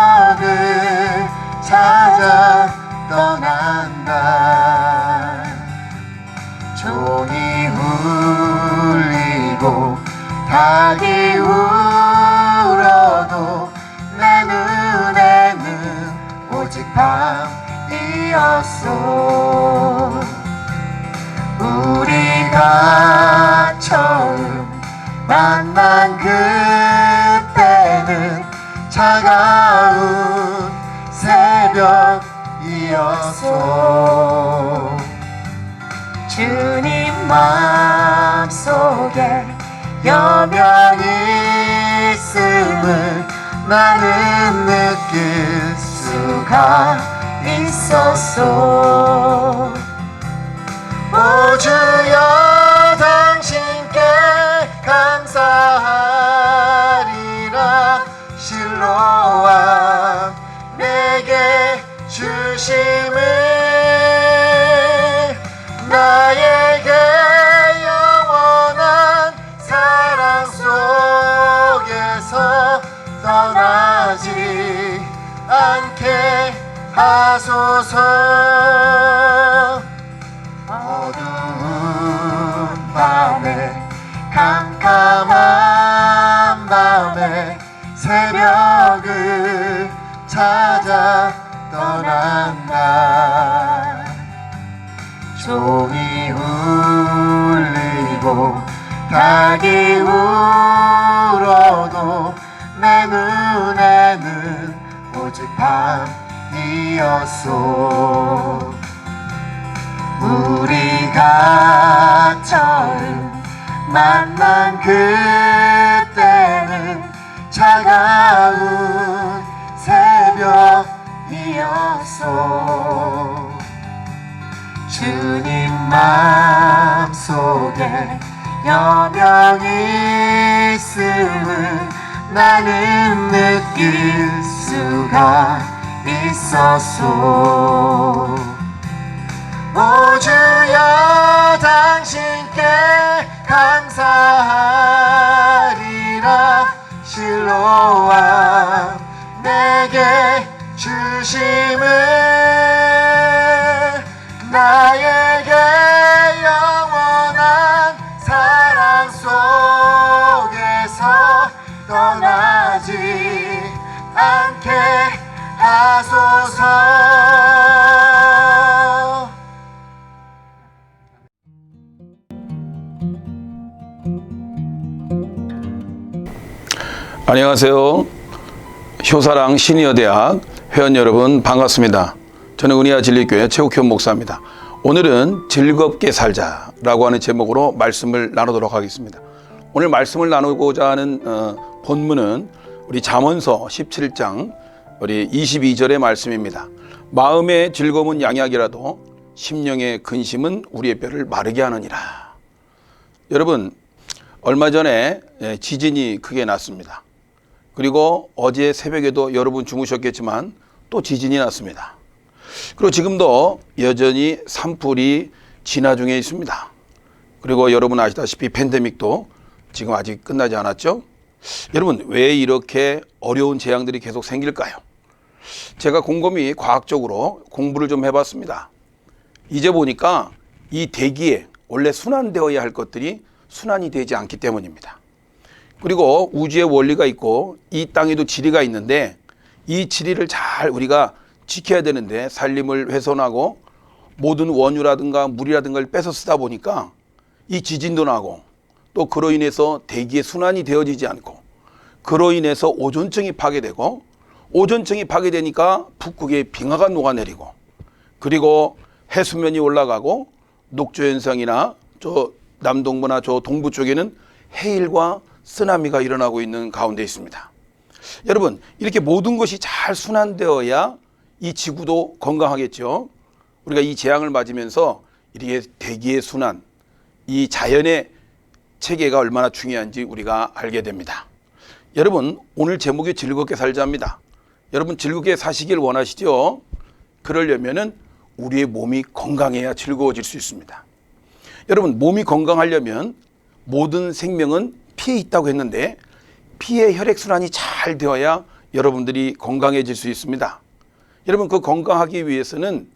새벽을 찾아 떠난다. 종이 울리고 닭이 울어도 내 눈에는 오직 밤이었소. 우리가 처음 만난 그때는 차가운 새벽이었소. 주님 마음속에 여명이 있음을 나는 느낄 수가 있었소. 오 주여 당신께 감사하리라. 실로암 내게 주심을 나에게 영원한 사랑 속에서 떠나지 않게 하소서. 어두운 밤에 캄캄한 밤에 새벽을 찾아 떠난다. 종이 울리고 닭이 울어도 내 눈에는 오직 밤이었소. 우리가 처음 만난 그때는 차가운 새벽이었소. 주님 마음속에 여명이 있음을 나는 느낄 수가 있었소. 오 주여 당신께 감사하리라. 실로암 내게 주심을 나에게 영원한 사랑 속에서 떠나지 않게 하소서. 안녕하세요. 효사랑 시니어대학 회원 여러분 반갑습니다. 저는 은혜와 진리교회 최욱현 목사입니다. 오늘은 즐겁게 살자라고 하는 제목으로 말씀을 나누도록 하겠습니다. 오늘 말씀을 나누고자 하는 본문은 우리 잠언서 17장 우리 22절의 말씀입니다. 마음의 즐거움은 양약이라도 심령의 근심은 우리의 뼈를 마르게 하느니라. 여러분, 얼마 전에 지진이 크게 났습니다. 그리고 어제 새벽에도 여러분 주무셨겠지만 또 지진이 났습니다. 그리고 지금도 여전히 산불이 진화 중에 있습니다. 그리고 여러분 아시다시피 팬데믹도 지금 아직 끝나지 않았죠? 여러분, 왜 이렇게 어려운 재앙들이 계속 생길까요? 제가 곰곰이 과학적으로 공부를 좀 해봤습니다. 이제 보니까 이 대기에 원래 순환되어야 할 것들이 순환이 되지 않기 때문입니다. 그리고 우주의 원리가 있고 이 땅에도 지리가 있는데 이 지리를 잘 우리가 지켜야 되는데 산림을 훼손하고 모든 원유라든가 물이라든가를 뺏어 쓰다 보니까 이 지진도 나고 또 그로 인해서 대기의 순환이 되어지지 않고 그로 인해서 오존층이 파괴되고 오존층이 파괴되니까 북극의 빙하가 녹아내리고 그리고 해수면이 올라가고 녹조현상이나 저 남동부나 저 동부 쪽에는 해일과 쓰나미가 일어나고 있는 가운데 있습니다. 여러분, 이렇게 모든 것이 잘 순환되어야 이 지구도 건강하겠죠. 우리가 이 재앙을 맞으면서 이렇게 대기의 순환, 이 자연의 체계가 얼마나 중요한지 우리가 알게 됩니다. 여러분, 오늘 제목이 즐겁게 살자입니다. 여러분, 즐겁게 사시길 원하시죠? 그러려면은 우리의 몸이 건강해야 즐거워질 수 있습니다. 여러분, 몸이 건강하려면 모든 생명은 피에 있다고 했는데 피의 혈액순환이 잘 되어야 여러분들이 건강해질 수 있습니다. 여러분, 그 건강하기 위해서는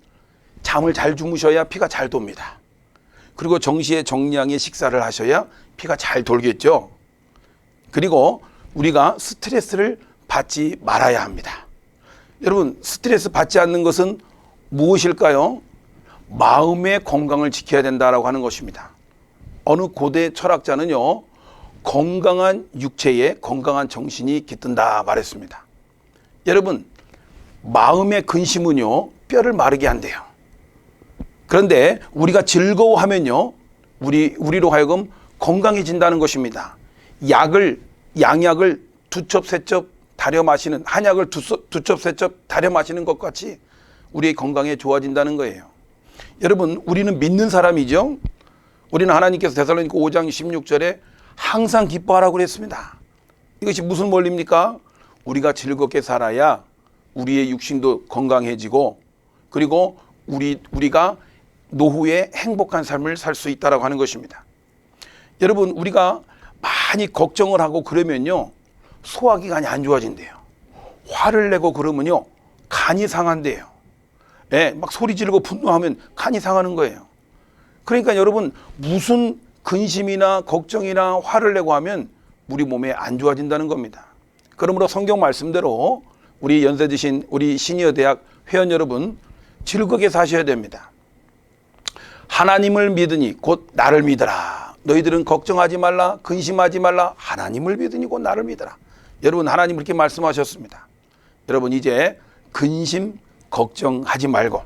잠을 잘 주무셔야 피가 잘 돕니다. 그리고 정시에 정량의 식사를 하셔야 피가 잘 돌겠죠. 그리고 우리가 스트레스를 받지 말아야 합니다. 여러분, 스트레스 받지 않는 것은 무엇일까요? 마음의 건강을 지켜야 된다라고 하는 것입니다. 어느 고대 철학자는요, 건강한 육체에 건강한 정신이 깃든다 말했습니다. 여러분, 마음의 근심은요, 뼈를 마르게 한대요. 그런데 우리가 즐거워하면요, 우리로 하여금 건강해진다는 것입니다. 양약을 두 첩, 세 첩 달여 마시는, 한약을 두 첩, 세 첩 달여 마시는 것 같이 우리의 건강에 좋아진다는 거예요. 여러분, 우리는 믿는 사람이죠. 우리는 하나님께서 데살로니가 5장 16절에 항상 기뻐하라고 그랬습니다. 이것이 무슨 원리입니까? 우리가 즐겁게 살아야 우리의 육신도 건강해지고, 그리고 우리가 노후에 행복한 삶을 살 수 있다라고 하는 것입니다. 여러분, 우리가 많이 걱정을 하고 그러면요, 소화기관이 안 좋아진대요. 화를 내고 그러면요, 간이 상한대요. 막 소리 지르고 분노하면 간이 상하는 거예요. 그러니까 여러분, 무슨 근심이나 걱정이나 화를 내고 하면 우리 몸에 안 좋아진다는 겁니다. 그러므로 성경 말씀대로 우리 연세 드신 우리 시니어 대학 회원 여러분, 즐겁게 사셔야 됩니다. 하나님을 믿으니 곧 나를 믿어라. 너희들은 걱정하지 말라, 근심하지 말라. 하나님을 믿으니 곧 나를 믿어라. 여러분, 하나님 그렇게 말씀하셨습니다. 여러분, 이제 근심, 걱정하지 말고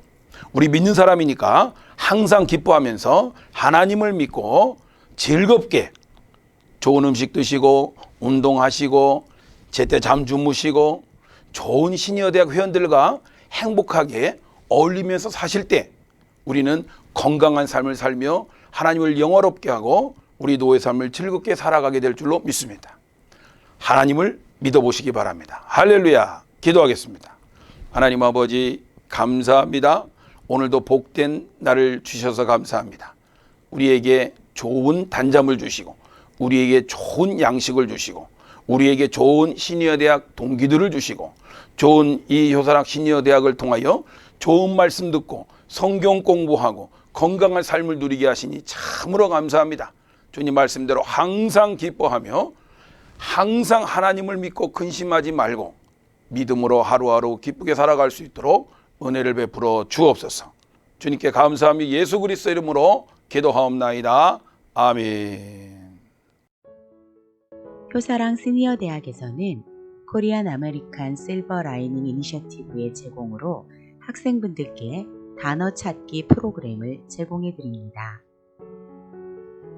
우리 믿는 사람이니까 항상 기뻐하면서 하나님을 믿고 즐겁게 좋은 음식 드시고 운동하시고 제때 잠 주무시고 좋은 시니어 대학 회원들과 행복하게 어울리면서 사실 때 우리는 건강한 삶을 살며 하나님을 영화롭게 하고 우리 노예 삶을 즐겁게 살아가게 될 줄로 믿습니다. 하나님을 믿어보시기 바랍니다. 할렐루야. 기도하겠습니다. 하나님 아버지, 감사합니다. 오늘도 복된 날을 주셔서 감사합니다. 우리에게 좋은 단잠을 주시고 우리에게 좋은 양식을 주시고 우리에게 좋은 시니어 대학 동기들을 주시고 좋은 이 효사랑 시니어 대학을 통하여 좋은 말씀 듣고 성경 공부하고 건강한 삶을 누리게 하시니 참으로 감사합니다. 주님 말씀대로 항상 기뻐하며 항상 하나님을 믿고 근심하지 말고 믿음으로 하루하루 기쁘게 살아갈 수 있도록 은혜를 베풀어 주옵소서. 주님께 감사하며 예수 그리스도 이름으로 기도하옵나이다. 아멘. 효사랑 시니어 대학에서는 코리안 아메리칸 실버 라이닝 이니셔티브의 제공으로 학생분들께 단어 찾기 프로그램을 제공해 드립니다.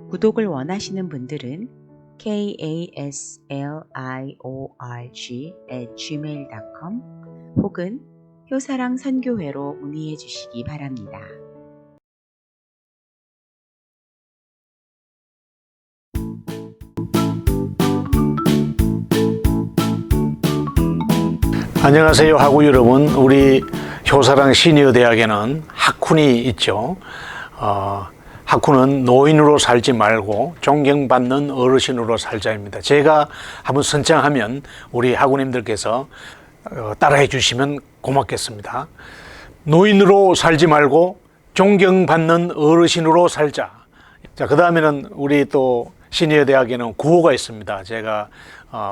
구독을 원하시는 분들은 kaslyorg@gmail.com 혹은 효사랑 선교회로 문의해 주시기 바랍니다. 안녕하세요 하고 여러분, 우리 효사랑 시니어 대학에는 학훈이 있죠. 학훈은 노인으로 살지 말고 존경받는 어르신으로 살자입니다. 제가 한번 선창하면 우리 학우님들께서 따라해 주시면 고맙겠습니다. 노인으로 살지 말고 존경받는 어르신으로 살자. 자, 그 다음에는 우리 또 시니어 대학에는 구호가 있습니다. 제가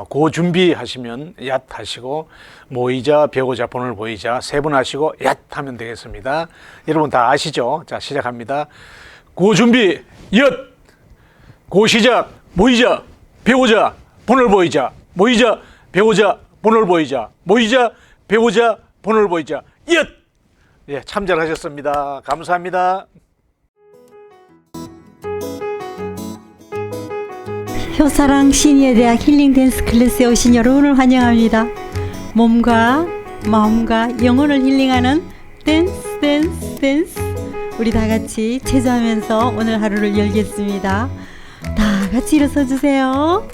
구호 준비하시면 얏 하시고 모이자, 배우자, 본을 보이자 세 번 하시고 얏 하면 되겠습니다. 여러분 다 아시죠? 자, 시작합니다. 구호 준비, 얏! 구호 시작, 모이자, 배우자, 본을 보이자, 모이자, 배우자, 본을 보이자, 모이자, 배우자, 본을 보이자, 얏! 예, 참 잘하셨습니다. 감사합니다. 효사랑 시니어 대학 힐링 댄스 클래스에 오신 여러분을 환영합니다. 몸과 마음과 영혼을 힐링하는 댄스 우리 다 같이 제조하면서 오늘 하루를 열겠습니다. 다 같이 일어서 주세요.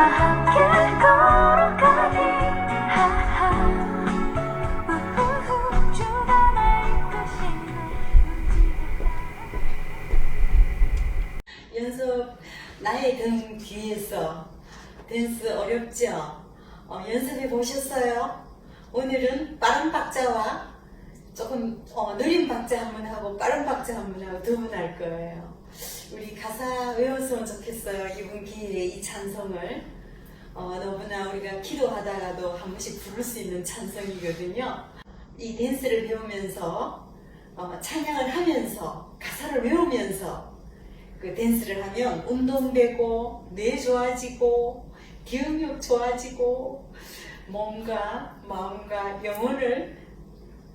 함께 걸어가기 우후후 주변에 이끄시는 연습 나이 든 뒤에서 댄스 어렵죠? 연습해 보셨어요? 오늘은 빠른 박자와 조금 느린 박자 한번 하고 빠른 박자 한번 하고 두 번 할 거예요. 우리 가사 외웠으면 좋겠어요. 이번 기회에 이 찬송을 너무나 우리가 기도하다가도 한 번씩 부를 수 있는 찬송이거든요. 이 댄스를 배우면서 찬양을 하면서 가사를 외우면서 그 댄스를 하면 운동되고 뇌 좋아지고 기억력 좋아지고 몸과 마음과 영혼을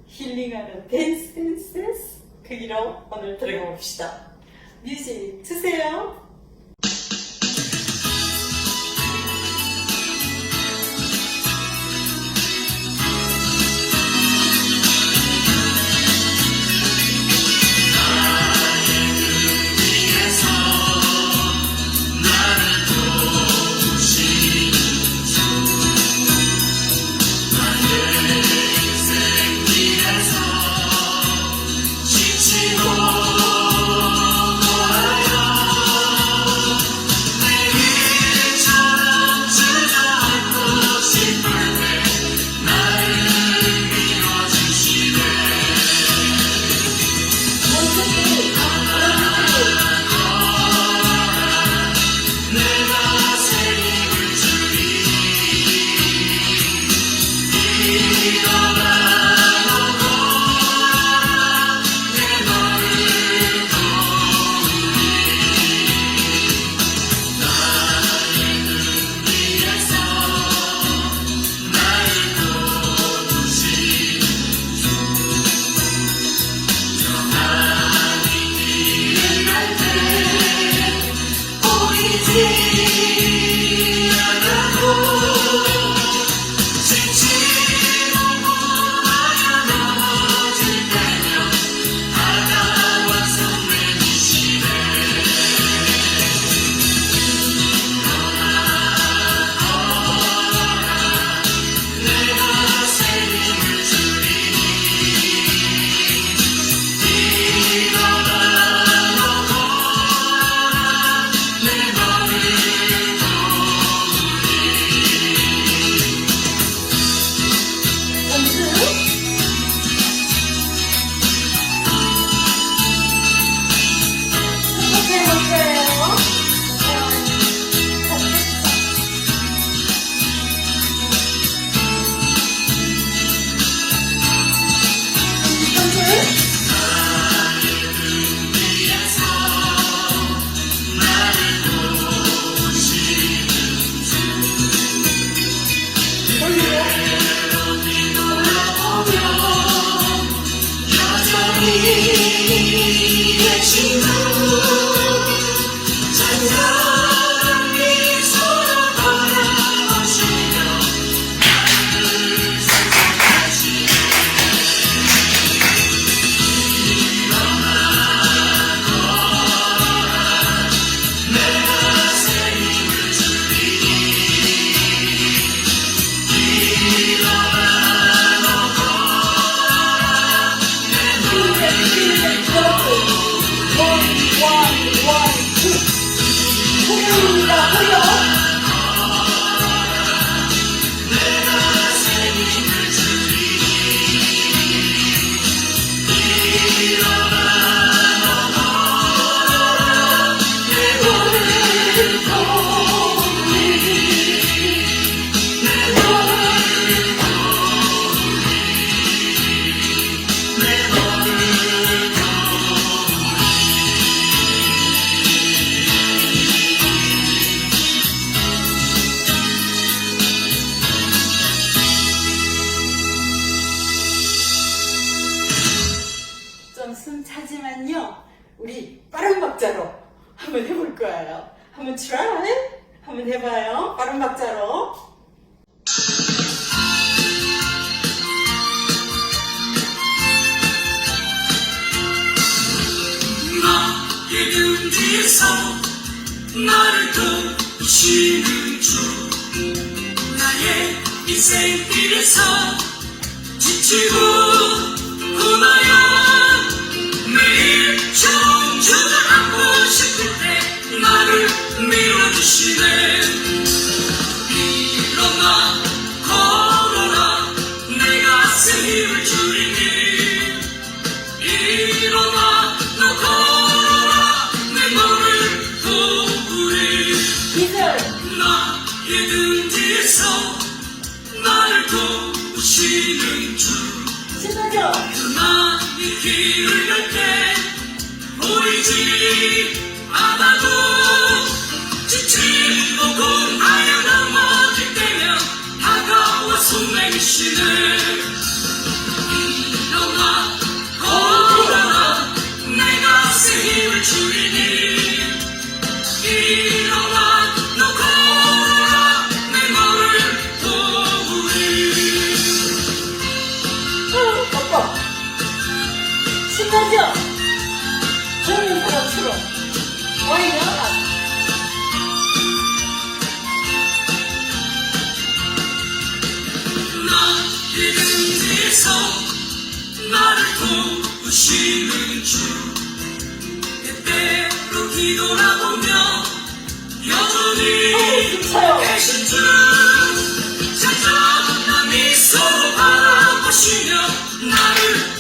힐링하는 댄스 그 길로 오늘 들어가 봅시다. 뮤직 주세요. 숨 차지만요. 우리 빠른 박자로 한번 해볼 거예요. 한번 try? 한번 해봐요. 빠른 박자로. 나의 등 뒤에서 나를 도우시는 주 인생길에서 지치고 고나요 매일 청주를 안고 싶을 때 나를 밀어주시네 일어나 걸어라 내가 새 힘을 주리니 일어나 너 걸어라 내 너를 도우리 나의 등 뒤에서 나를 도우시는 주 나의 길을 갈 때 보이지 않아도 지치고 공하여 넘어질 때면 다가와 손 내미시네 일어나 걸어라 내가 새 힘을 주리니 일어나 너 걸어라 내 너를 도우리 아빠 신나죠? 젊은 사람처럼 와이나 나의 등 뒤에서 나를 도우시는 주 때때로 뒤돌아보며 여전히 계신 주 잔잔한 미소로 바라보시며 나를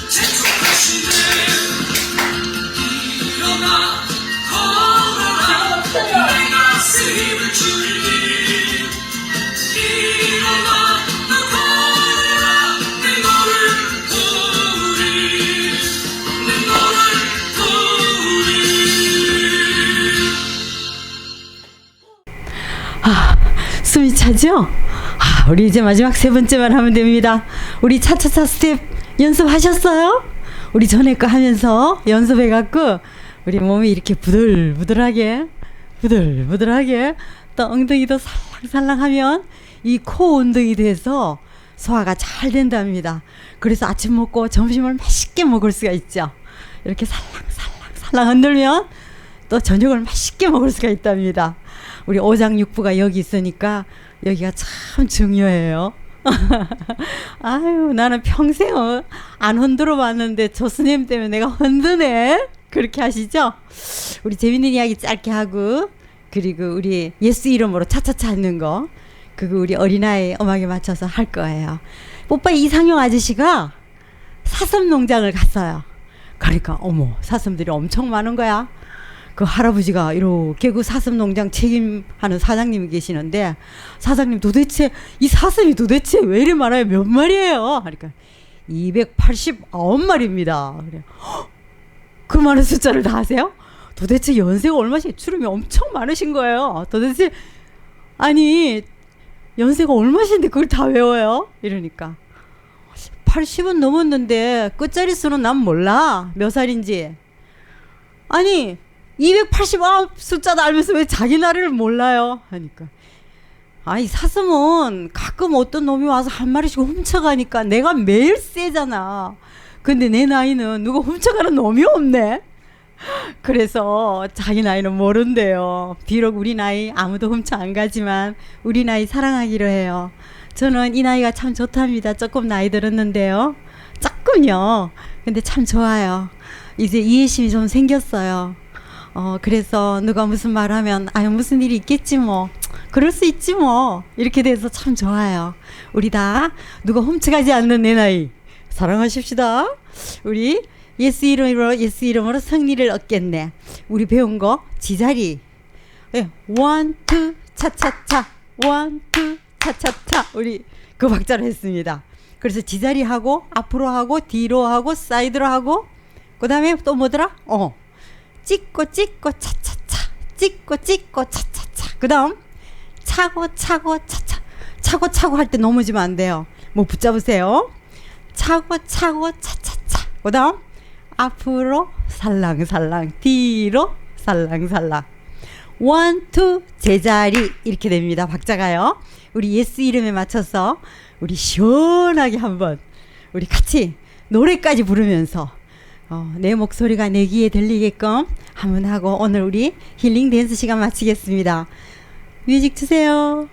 재촉하시네 일어나 걸어라 내가 새 힘을 주리니 일어나 너 걸어라 내 너를 도우리 내 너를 도우리 숨이 차죠? 우리 이제 마지막 세 번째만 하면 됩니다. 우리 차차차 스텝 연습하셨어요? 우리 전에 거 하면서 연습해갖고 우리 몸이 이렇게 부들부들하게 또 엉덩이도 살랑살랑하면 이 코 운동이 돼서 소화가 잘 된답니다. 그래서 아침 먹고 점심을 맛있게 먹을 수가 있죠. 이렇게 살랑살랑 흔들면 또 저녁을 맛있게 먹을 수가 있답니다. 우리 오장육부가 여기 있으니까 여기가 참 중요해요. 아유 나는 평생 안 흔들어 봤는데 저 스님 때문에 내가 흔드네. 그렇게 하시죠? 우리 재밌는 이야기 짧게 하고 그리고 우리 예수 이름으로 차차차 하는 거 그거 우리 어린아이 음악에 맞춰서 할 거예요. 뽀빠이 이상용 아저씨가 사슴 농장을 갔어요. 그러니까 어머 사슴들이 엄청 많은 거야. 그 할아버지가 이렇게 그 사슴 농장 책임하는 사장님이 계시는데 사장님 도대체 이 사슴이 도대체 왜 이리 많아요? 몇 마리예요? 그러니까 289마리입니다. 그래. 그 많은 숫자를 다 아세요? 도대체 연세가 얼마씩 추름이 엄청 많으신 거예요. 도대체 아니 연세가 얼마신데 그걸 다 외워요? 이러니까 80은 넘었는데 끝자리 수는 난 몰라. 몇 살인지. 아니 289 숫자도 알면서 왜 자기 나이를 몰라요? 하니까 아니 사슴은 가끔 어떤 놈이 와서 한 마리씩 훔쳐가니까 내가 매일 세잖아. 근데 내 나이는 누가 훔쳐가는 놈이 없네. 그래서 자기 나이는 모른대요. 비록 우리 나이 아무도 훔쳐 안 가지만 우리 나이 사랑하기로 해요. 저는 이 나이가 참 좋답니다. 조금 나이 들었는데요. 조금요. 근데 참 좋아요. 이제 이해심이 좀 생겼어요. 그래서 누가 무슨 말하면 아유 무슨 일이 있겠지 뭐 그럴 수 있지 뭐 이렇게 돼서 참 좋아요. 우리 다 누가 훔쳐가지 않는 내 나이 사랑하십시다. 우리 예수 이름으로 승리를 얻겠네. 우리 배운 거 지자리. 원, 투, 차차차. 원, 투, 차차차. 우리 그 박자로 했습니다. 그래서 지자리 하고 앞으로 하고 뒤로 하고 사이드로 하고 그 다음에 또 뭐더라? 찍고 차차차. 찍고 차차차. 그 다음 차고 차차. 차고 할 때 넘어지면 안 돼요. 뭐 붙잡으세요. 차고 차차차. 그 다음 앞으로 살랑살랑 뒤로 살랑살랑 원, 투 제자리 이렇게 됩니다. 박자가요. 우리 예수 이름에 맞춰서 우리 시원하게 한번 우리 같이 노래까지 부르면서 내 목소리가 내 귀에 들리게끔 한번 하고 오늘 우리 힐링 댄스 시간 마치겠습니다. 뮤직 주세요.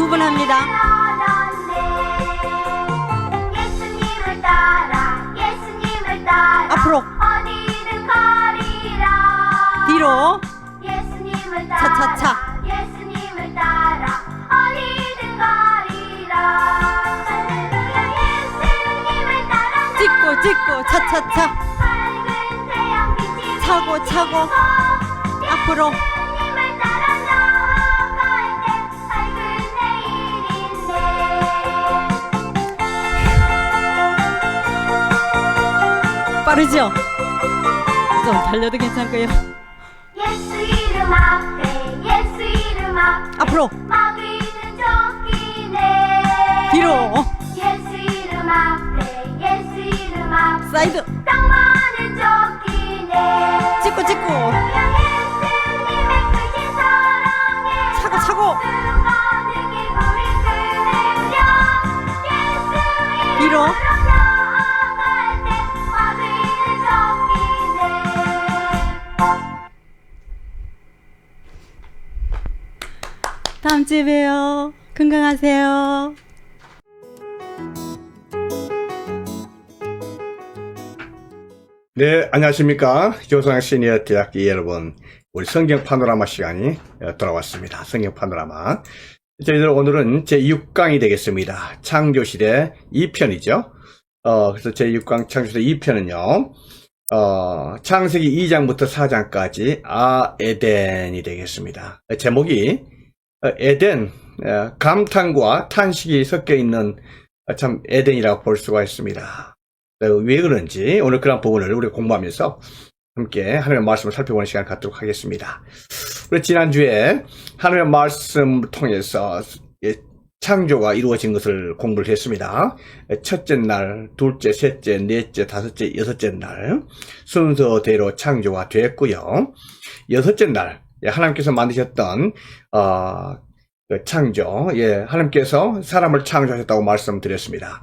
구분합니다. 예수님을 따라 예수님을 따라 앞으로. 어디든 가리라 뒤로. 예수님을 따라 차차차. 예수님을 따라 어디든 가리라 할렐루야 예수님을 따라 찍고 찍고 차차차. 밝은 태양빛이 차고 차고. 앞으로. 예수님을 따라 나아갈 때 밝은 내일인데 빠르죠? 좀 달려도 괜찮고요. 예수 이름 앞에 예수 이름 앞에 앞으로. 마귀는 쫓기네 뒤로. 예수 이름 앞에 예수 이름 앞에 사이드. 땅만은 쫓기네 찍고 찍고. 예수님의 크신 사랑에 차고 차고. 수많은 기구를 끊으려 예수 뒤로. 이름으로 나아갈 때 마귀는 쫓기네 다음 주에 봬요. 건강하세요. 네, 안녕하십니까. 교사랑 시니어 대학교 여러분. 우리 성경 파노라마 시간이 돌아왔습니다. 성경 파노라마. 저희들 오늘은 제6강이 되겠습니다. 창조시대 2편이죠. 그래서 제6강 창조시대 2편은요, 창세기 2장부터 4장까지 에덴이 되겠습니다. 제목이 에덴, 감탄과 탄식이 섞여 있는 참 에덴이라고 볼 수가 있습니다. 왜 그런지 오늘 그런 부분을 우리가 공부하면서 함께 하나님의 말씀을 살펴보는 시간을 갖도록 하겠습니다. 우리 지난주에 하나님의 말씀을 통해서 창조가 이루어진 것을 공부를 했습니다. 첫째 날, 둘째, 셋째, 넷째, 다섯째, 여섯째 날 순서대로 창조가 됐고요. 여섯째 날 하나님께서 만드셨던 창조, 하나님께서 사람을 창조하셨다고 말씀드렸습니다.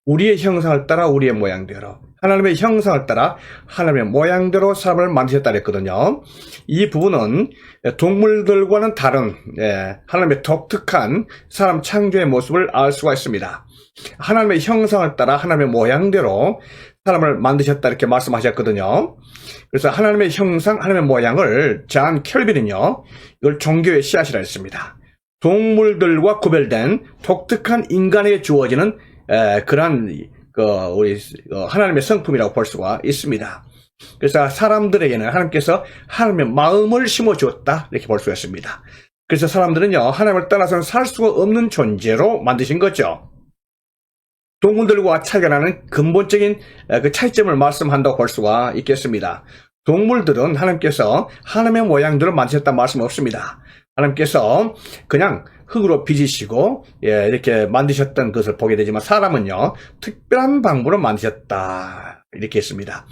우리의 형상을 따라 우리의 모양대로, 하나님의 형상을 따라 하나님의 모양대로 사람을 만드셨다 그랬거든요. 이 부분은 동물들과는 다른 하나님의 독특한 사람 창조의 모습을 알 수가 있습니다. 하나님의 형상을 따라 하나님의 모양대로 사람을 만드셨다 이렇게 말씀하셨거든요. 그래서 하나님의 형상, 하나님의 모양을 존 켈빈은요, 이걸 종교의 씨앗이라 했습니다. 동물들과 구별된 독특한 인간에게 주어지는 그러한 우리 하나님의 성품이라고 볼 수가 있습니다. 그래서 사람들에게는 하나님께서 하나님의 마음을 심어 주었다 이렇게 볼 수가 있습니다. 그래서 사람들은요, 하나님을 떠나서는 살 수가 없는 존재로 만드신 거죠. 동물들과 차이가 나는 근본적인 그 차이점을 말씀한다고 볼 수가 있겠습니다. 동물들은 하나님께서 하나님의 모양대로 만드셨다는 말씀 없습니다. 하나님께서 그냥 흙으로 빚으시고 이렇게 만드셨던 것을 보게 되지만 사람은요, 특별한 방법으로 만드셨다 이렇게 했습니다.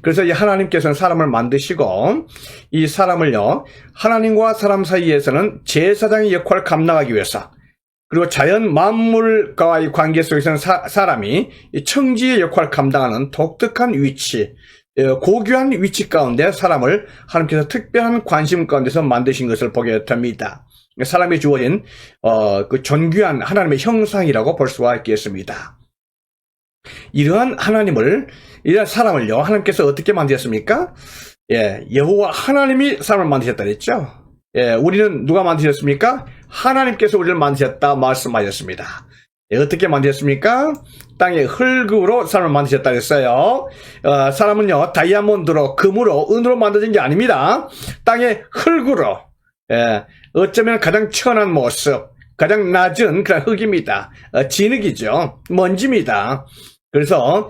그래서 이 하나님께서는 사람을 만드시고 이 사람을요, 하나님과 사람 사이에서는 제사장의 역할을 감당하기 위해서, 그리고 자연 만물과의 관계 속에서는 사람이 청지의 역할을 감당하는 독특한 위치, 고귀한 위치 가운데 사람을 하나님께서 특별한 관심 가운데서 만드신 것을 보게 됩니다. 사람이 주어진 그 존귀한 하나님의 형상이라고 볼 수가 있겠습니다. 이러한 사람을요, 하나님께서 어떻게 만드셨습니까? 여호와 하나님이 사람을 만드셨다 그랬죠. 우리는 누가 만드셨습니까? 하나님께서 우리를 만드셨다 말씀하셨습니다. 어떻게 만드셨습니까? 땅의 흙으로 사람을 만드셨다 그랬어요. 사람은요, 다이아몬드로, 금으로, 은으로 만들어진 게 아닙니다. 땅의 흙으로, 어쩌면 가장 천한 모습, 가장 낮은 그런 흙입니다. 진흙이죠. 먼지입니다. 그래서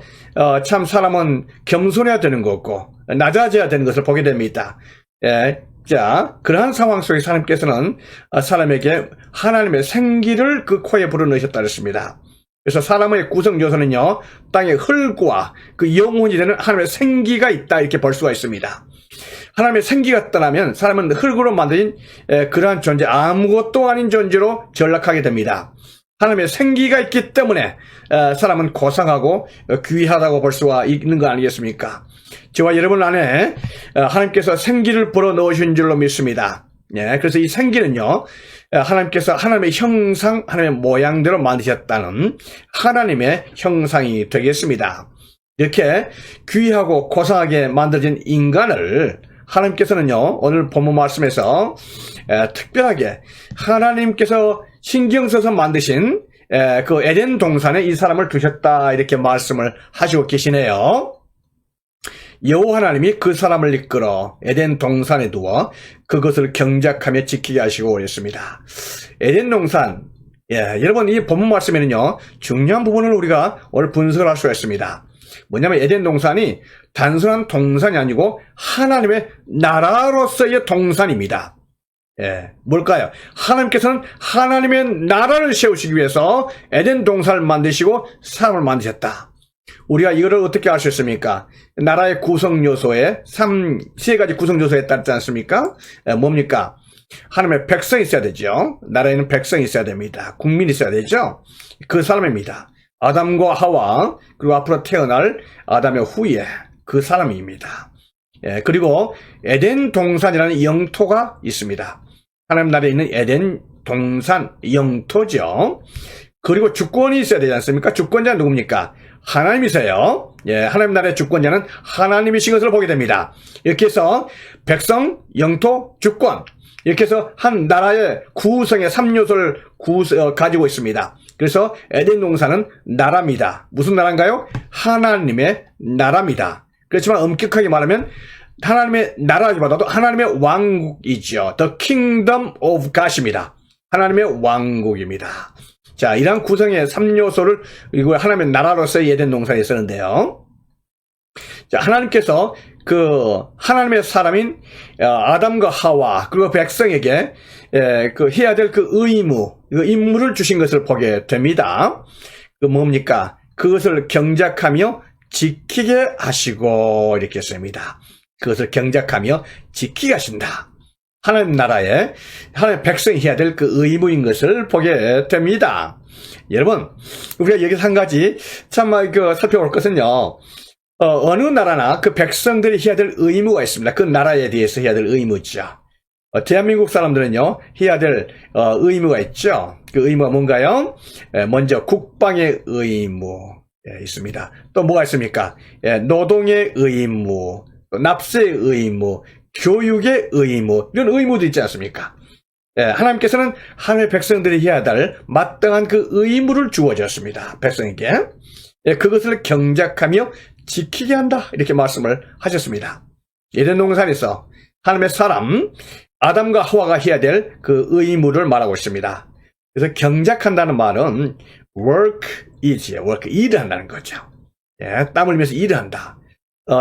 참 사람은 겸손해야 되는 거고 낮아져야 되는 것을 보게 됩니다. 자, 그러한 상황 속에서 하나님께서는 사람에게 하나님의 생기를 그 코에 불어넣으셨다 그랬습니다. 그래서 사람의 구성 요소는요, 땅의 흙과 그 영혼이 되는 하나님의 생기가 있다 이렇게 볼 수가 있습니다. 하나님의 생기가 떠나면 사람은 흙으로 만든 그러한 존재, 아무것도 아닌 존재로 전락하게 됩니다. 하나님의 생기가 있기 때문에 사람은 고상하고 귀하다고 볼 수가 있는 거 아니겠습니까? 저와 여러분 안에 하나님께서 생기를 불어넣으신 줄로 믿습니다. 예, 그래서 이 생기는요, 하나님께서 하나님의 형상, 하나님의 모양대로 만드셨다는 하나님의 형상이 되겠습니다. 이렇게 귀하고 고상하게 만들어진 인간을 하나님께서는요, 오늘 본문 말씀에서 특별하게 하나님께서 신경 써서 만드신 그 에덴 동산에 이 사람을 두셨다, 이렇게 말씀을 하시고 계시네요. 여호와 하나님이 그 사람을 이끌어 에덴 동산에 두어 그것을 경작하며 지키게 하시고 그랬습니다. 에덴 동산, 여러분 이 본문 말씀에는요, 중요한 부분을 우리가 오늘 분석을 할 수가 있습니다. 뭐냐면 에덴 동산이 단순한 동산이 아니고 하나님의 나라로서의 동산입니다. 뭘까요? 하나님께서는 하나님의 나라를 세우시기 위해서 에덴 동산을 만드시고 사람을 만드셨다. 우리가 이거를 어떻게 알 수 있습니까? 나라의 구성 요소에 세 가지 구성 요소에 따르지 않습니까? 뭡니까? 하나님의 백성이 있어야 되죠. 나라에는 백성이 있어야 됩니다. 국민이 있어야 되죠. 그 사람입니다. 아담과 하와, 그리고 앞으로 태어날 아담의 후예, 그 사람입니다. 그리고 에덴 동산이라는 영토가 있습니다. 하나님 나라에 있는 에덴 동산 영토죠. 그리고 주권이 있어야 되지 않습니까? 주권자는 누굽니까? 하나님이세요. 하나님 나라의 주권자는 하나님이신 것을 보게 됩니다. 이렇게 해서 백성, 영토, 주권, 이렇게 해서 한 나라의 구성의 3요소를 가지고 있습니다. 그래서 에덴 동산은 나라입니다. 무슨 나라인가요? 하나님의 나라입니다. 그렇지만 엄격하게 말하면 하나님의 나라기보다도 하나님의 왕국이죠. The Kingdom of God입니다. 하나님의 왕국입니다. 자, 이러한 구성의 3요소를 이거 하나님의 나라로서의 에덴 동산에 쓰는데요. 자, 하나님께서 그 하나님의 사람인 아담과 하와 그리고 백성에게 그 해야 될 그 의무, 그 임무를 주신 것을 보게 됩니다. 그 뭡니까? 그것을 경작하며 지키게 하시고 이렇게 씁니다. 그것을 경작하며 지키게 하신다. 하나님 나라에 하나님 백성이 해야 될 그 의무인 것을 보게 됩니다. 여러분, 우리가 여기서 한 가지 참 살펴볼 것은요, 어느 나라나 그 백성들이 해야 될 의무가 있습니다. 그 나라에 대해서 해야 될 의무죠. 대한민국 사람들은요, 해야 될 의무가 있죠. 그 의무가 뭔가요? 먼저 국방의 의무 있습니다. 또 뭐가 있습니까? 노동의 의무, 또 납세의 의무, 교육의 의무, 이런 의무도 있지 않습니까? 하나님께서는 하나님의 백성들이 해야 할 마땅한 그 의무를 주어졌습니다. 백성에게. 그것을 경작하며 지키게 한다, 이렇게 말씀을 하셨습니다. 에덴 동산에서 하나님의 사람 아담과 하와가 해야 될 그 의무를 말하고 있습니다. 그래서 경작한다는 말은 work, 일을 한다는 거죠. 땀 흘리면서 일을 한다.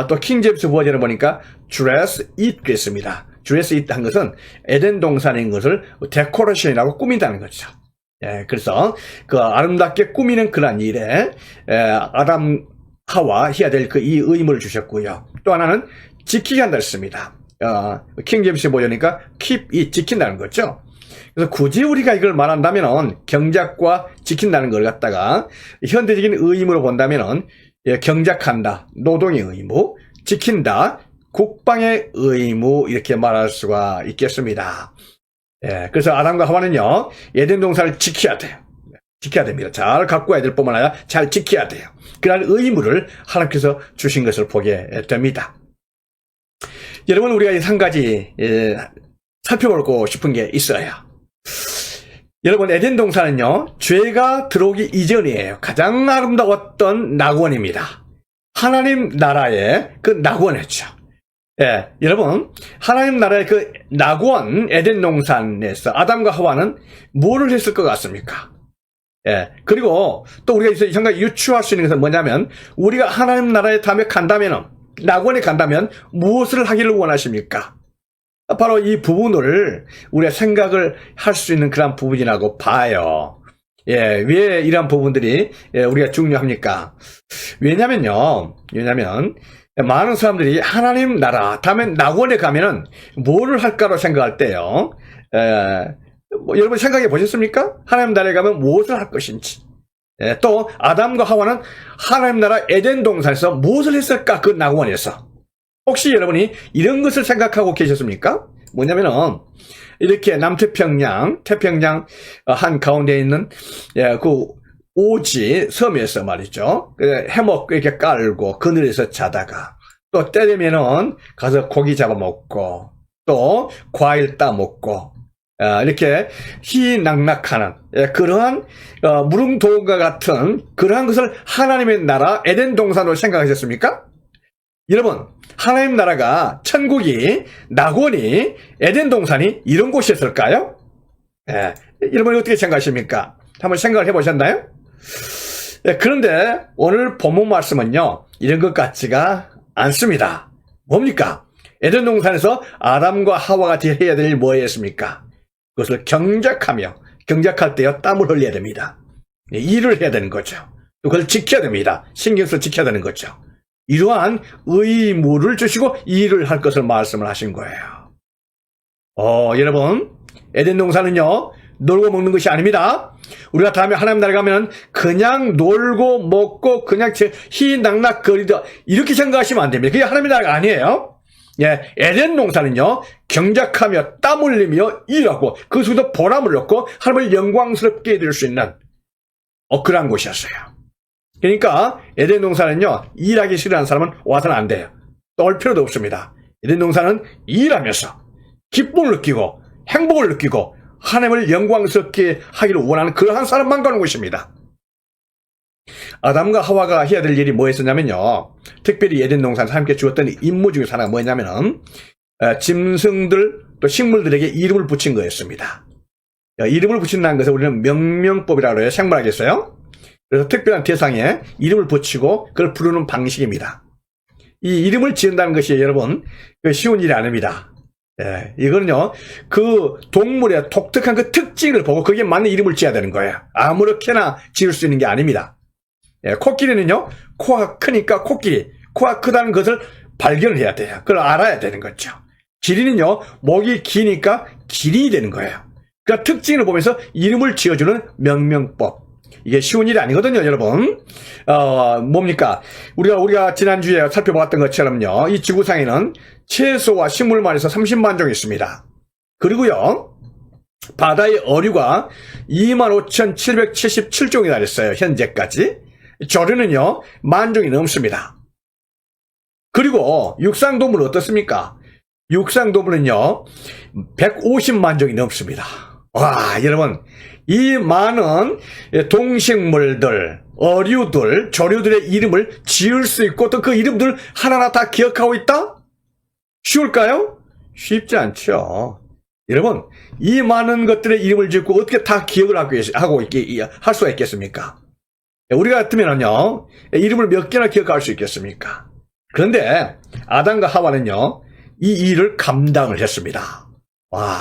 또 킹제임스 버전을 보니까 dress, eat 그랬습니다. dress, eat 한 것은 에덴 동산인 것을 데코레이션이라고 꾸민다는 거죠. 그래서 그 아름답게 꾸미는 그런 일에 아담 하와 해야 될 그 이 의무를 주셨고요. 또 하나는 지키게 한다 했습니다. 킹제임스 버전이니까 keep it, 지킨다는 거죠. 그래서 굳이 우리가 이걸 말한다면 경작과 지킨다는 걸 갖다가 현대적인 의무로 본다면 경작한다, 노동의 의무, 지킨다, 국방의 의무, 이렇게 말할 수가 있겠습니다. 그래서 아담과 하와는요, 에덴 동산을 지켜야 돼요. 지켜야 됩니다. 잘 가꿔야 될 뿐만 아니라 잘 지켜야 돼요. 그러한 의무를 하나님께서 주신 것을 보게 됩니다. 여러분, 우리가 이 한 가지 살펴보고 싶은 게 있어요. 여러분, 에덴 동산은요, 죄가 들어오기 이전이에요. 가장 아름다웠던 낙원입니다. 하나님 나라의 그 낙원이었죠. 여러분, 하나님 나라의 그 낙원 에덴 동산에서 아담과 하와는 뭐를 했을 것 같습니까? 그리고 또 우리가 이 생각 유추할 수 있는 것은 뭐냐면, 우리가 하나님 나라에 다음에 간다면, 낙원에 간다면 무엇을 하기를 원하십니까? 바로 이 부분을 우리가 생각을 할 수 있는 그런 부분이라고 봐요. 왜 이런 부분들이 우리가 중요합니까? 왜냐면 많은 사람들이 하나님 나라, 다음에 낙원에 가면은 뭐를 할까로 생각할 때요. 여러분 생각해 보셨습니까? 하나님 나라에 가면 무엇을 할 것인지. 또 아담과 하와는 하나님 나라 에덴 동산에서 무엇을 했을까? 그 낙원에서. 혹시 여러분이 이런 것을 생각하고 계셨습니까? 뭐냐면은 이렇게 남태평양, 태평양 한가운데 있는 그 오지 섬에서 말이죠. 해먹 이렇게 깔고 그늘에서 자다가 또 때 되면은 가서 고기 잡아먹고 또 과일 따먹고 이렇게 희낙낙하는 그러한 무릉도원과 같은 그러한 것을 하나님의 나라 에덴 동산으로 생각하셨습니까? 여러분, 하나님 나라가 천국이 낙원이 에덴 동산이 이런 곳이었을까요? 여러분이 어떻게 생각하십니까? 한번 생각을 해보셨나요? 그런데 오늘 본문 말씀은요, 이런 것 같지가 않습니다. 뭡니까? 에덴 동산에서 아담과 하와가 해야 될 일 뭐였습니까? 그것을 경작할 때요 땀을 흘려야 됩니다. 일을 해야 되는 거죠. 또 그걸 지켜야 됩니다. 신경 써서 지켜야 되는 거죠. 이러한 의무를 주시고 일을 할 것을 말씀을 하신 거예요. 여러분, 에덴 동산은요 놀고 먹는 것이 아닙니다. 우리가 다음에 하나님 나라 가면 그냥 놀고 먹고 그냥 희낙낙거리다 이렇게 생각하시면 안 됩니다. 그게 하나님의 나라가 아니에요. 에덴 동산은요 경작하며 땀 흘리며 일하고 그 속에서 보람을 얻고 하나님을 영광스럽게 해드릴 수 있는 그러한 곳이었어요. 그러니까 에덴 동산은요 일하기 싫어하는 사람은 와서는 안 돼요. 또 올 필요도 없습니다. 에덴 동산은 일하면서 기쁨을 느끼고 행복을 느끼고 하나님을 영광스럽게 하기를 원하는 그러한 사람만 가는 곳입니다. 아담과 하와가 해야 될 일이 뭐였었냐면요, 특별히 에덴 동산에서 함께 주었던 임무 중에 하나가 뭐였냐면은 짐승들 또 식물들에게 이름을 붙인 거였습니다. 이름을 붙인다는 것을 우리는 명명법이라고 해요. 생물학에서요. 그래서 특별한 대상에 이름을 붙이고 그걸 부르는 방식입니다. 이 이름을 지은다는 것이 여러분 쉬운 일이 아닙니다. 이거는요 그 동물의 독특한 그 특징을 보고 거기에 맞는 이름을 지어야 되는 거예요. 아무렇게나 지을 수 있는 게 아닙니다. 코끼리는요 코가 크니까 코끼리, 코가 크다는 것을 발견을 해야 돼요. 그걸 알아야 되는 거죠. 기린은요 목이 기니까 기린이 되는 거예요. 그러니까 특징을 보면서 이름을 지어주는 명명법, 이게 쉬운 일이 아니거든요, 여러분. 뭡니까? 우리가 지난주에 살펴봤던 것처럼요, 이 지구상에는 채소와 식물만 해서 30만 종이 있습니다. 그리고요, 바다의 어류가 25,777종이 달했어요, 현재까지. 조류는요, 10,000종이 넘습니다. 그리고 육상동물은 어떻습니까? 육상동물은요, 150만 종이 넘습니다. 와, 여러분. 이 많은 동식물들, 어류들, 조류들의 이름을 지을 수 있고 또 그 이름들 하나하나 다 기억하고 있다? 쉬울까요? 쉽지 않죠. 여러분, 이 많은 것들의 이름을 짓고 어떻게 다 기억을 할 수가 있겠습니까? 우리가 같으면요, 이름을 몇 개나 기억할 수 있겠습니까? 그런데 아담과 하와는요, 이 일을 감당을 했습니다. 와,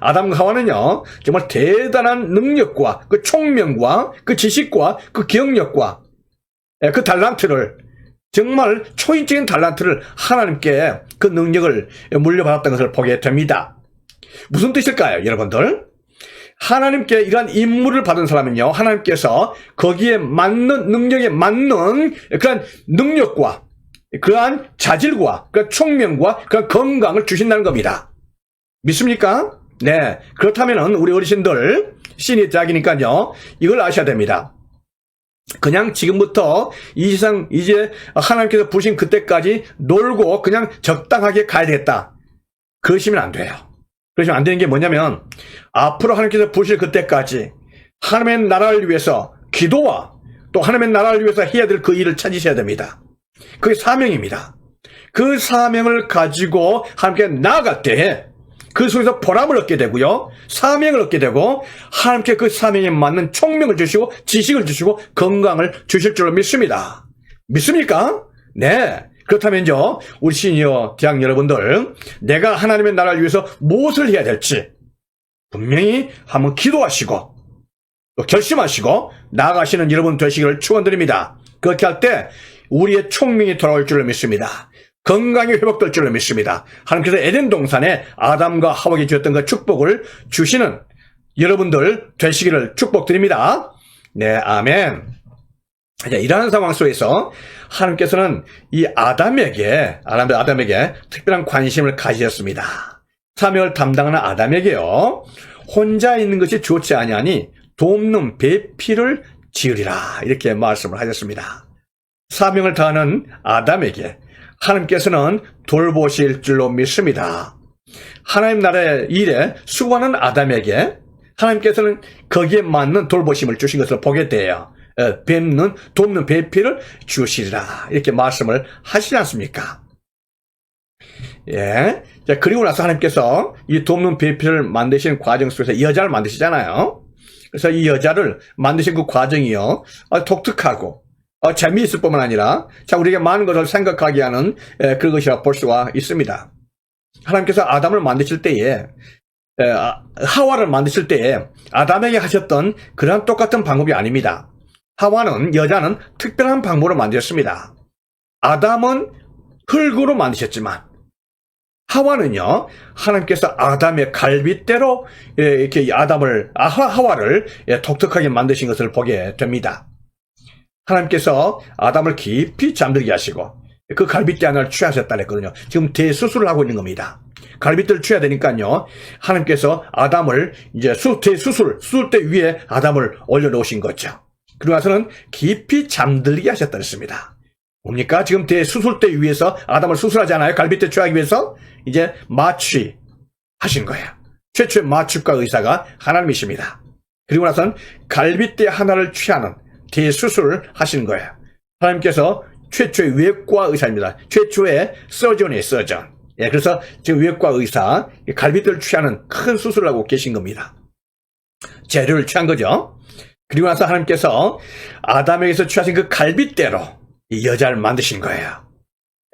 아담과 하와는요, 정말 대단한 능력과 그 총명과 그 지식과 그 기억력과 그 달란트를, 정말 초인적인 달란트를 하나님께 그 능력을 물려받았던 것을 보게 됩니다. 무슨 뜻일까요, 여러분들? 하나님께 이러한 임무를 받은 사람은요, 하나님께서 거기에 맞는 능력에 맞는 그런 능력과 그러한 자질과 그러한 총명과 그러한 건강을 주신다는 겁니다. 믿습니까? 네. 그렇다면은 우리 어르신들 시니어 대학이니까요, 이걸 아셔야 됩니다. 그냥 지금부터 이 세상 이제 하나님께서 부신 그때까지 놀고 그냥 적당하게 가야 되겠다, 그러시면 안 돼요. 그러시면 안 되는 게 뭐냐면, 앞으로 하나님께서 부실 그때까지 하나님의 나라를 위해서 기도와 또 하나님의 나라를 위해서 해야 될 그 일을 찾으셔야 됩니다. 그게 사명입니다. 그 사명을 가지고 하나님께 나아갈 때 그 속에서 보람을 얻게 되고요, 사명을 얻게 되고, 하나님께 그 사명에 맞는 총명을 주시고 지식을 주시고 건강을 주실 줄로 믿습니다. 믿습니까? 네. 그렇다면요, 우리 시니어 대학 여러분들, 내가 하나님의 나라를 위해서 무엇을 해야 될지 분명히 한번 기도하시고 또 결심하시고 나아가시는 여러분 되시기를 축원드립니다. 그렇게 할 때 우리의 총명이 돌아올 줄로 믿습니다. 건강이 회복될 줄로 믿습니다. 하나님께서 에덴 동산에 아담과 하와에게 주었던 그 축복을 주시는 여러분들 되시기를 축복드립니다. 네, 아멘. 이러한 상황 속에서 하나님께서는 이 아담에게 특별한 관심을 가지셨습니다. 사명을 담당하는 아담에게요. 혼자 있는 것이 좋지 아니하니 돕는 배필을 지으리라. 이렇게 말씀을 하셨습니다. 사명을 다하는 아담에게 하나님께서는 돌보실 줄로 믿습니다. 하나님 나라의 일에 수고하는 아담에게 하나님께서는 거기에 맞는 돌보심을 주신 것을 보게 돼요. 돕는 배필을 주시리라. 이렇게 말씀을 하시지 않습니까? 예. 자, 그리고 나서 하나님께서 이 돕는 배필을 만드시는 과정 속에서 여자를 만드시잖아요. 그래서 이 여자를 만드신 그 과정이요. 독특하고 재미있을 뿐만 아니라 우리에게 많은 것을 생각하게 하는 그것이라 볼 수가 있습니다. 하나님께서 아담을 만드실 때에 하와를 만드실 때에 아담에게 하셨던 그런 똑같은 방법이 아닙니다. 여자는 특별한 방법으로 만드셨습니다. 아담은 흙으로 만드셨지만 하와는요, 하나님께서 아담의 갈빗대로 이렇게 하와를 독특하게 만드신 것을 보게 됩니다. 하나님께서 아담을 깊이 잠들게 하시고 그 갈빗대 하나를 취하셨다 했거든요. 지금 대수술을 하고 있는 겁니다. 갈빗대를 취해야 되니까요, 하나님께서 아담을 이제 수술대 위에 아담을 올려놓으신 거죠. 그러고 나서는 깊이 잠들게 하셨다 했습니다. 뭡니까? 지금 대수술대 위에서 아담을 수술하잖아요. 갈빗대 취하기 위해서 이제 마취하신 거예요. 최초의 마취과 의사가 하나님이십니다. 그리고 나서는 갈빗대 하나를 취하는 대수술을 하신 거예요. 하나님께서 최초의 외과 의사입니다. 최초의 서전이에요, 서전. 예, 그래서 지금 외과 의사, 갈빗대를 취하는 큰 수술을 하고 계신 겁니다. 재료를 취한 거죠. 그리고 나서 하나님께서 아담에게서 취하신 그 갈빗대로 이 여자를 만드신 거예요.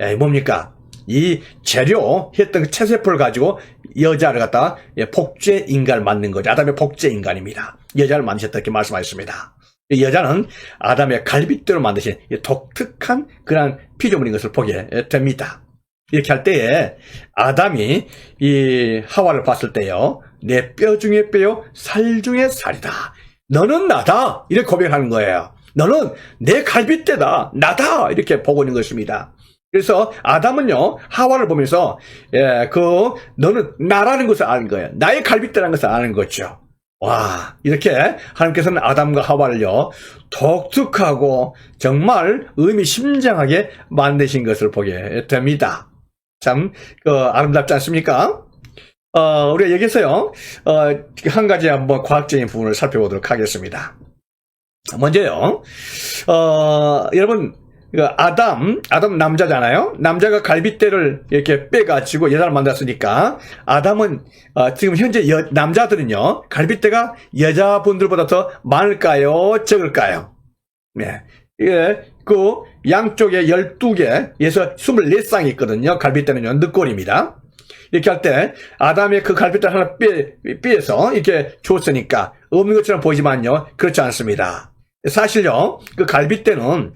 예, 뭡니까? 이 재료 했던 그 체세포를 가지고 여자를 갖다가 복제 인간을 만든 거죠. 아담의 복제 인간입니다. 여자를 만드셨다 이렇게 말씀하셨습니다. 이 여자는 아담의 갈빗대로 만드신 독특한 그런 피조물인 것을 보게 됩니다. 이렇게 할 때에 아담이 이 하와를 봤을 때요, 내 뼈 중에 뼈요, 살 중에 살이다. 너는 나다. 이렇게 고백하는 거예요. 너는 내 갈빗대다. 나다. 이렇게 보고 있는 것입니다. 그래서 아담은요, 하와를 보면서 너는 나라는 것을 아는 거예요. 나의 갈빗대라는 것을 아는 거죠. 와, 이렇게 하나님께서는 아담과 하와를요, 독특하고 정말 의미심장하게 만드신 것을 보게 됩니다. 참 아름답지 않습니까? 우리가 여기서요, 한 가지 한번 과학적인 부분을 살펴보도록 하겠습니다. 먼저요, 여러분, 아담 남자잖아요? 남자가 갈빗대를 이렇게 빼가지고 여자를 만들었으니까, 아담은, 지금 현재 남자들은요, 갈빗대가 여자분들보다 더 많을까요? 적을까요? 네. 그 양쪽에 12개에서 24쌍이 있거든요. 갈빗대는요, 늑골입니다. 이렇게 할 때 아담의 그 갈빗대 하나 빼서 이렇게 줬으니까 없는 것처럼 보이지만요, 그렇지 않습니다. 사실요, 그 갈빗대는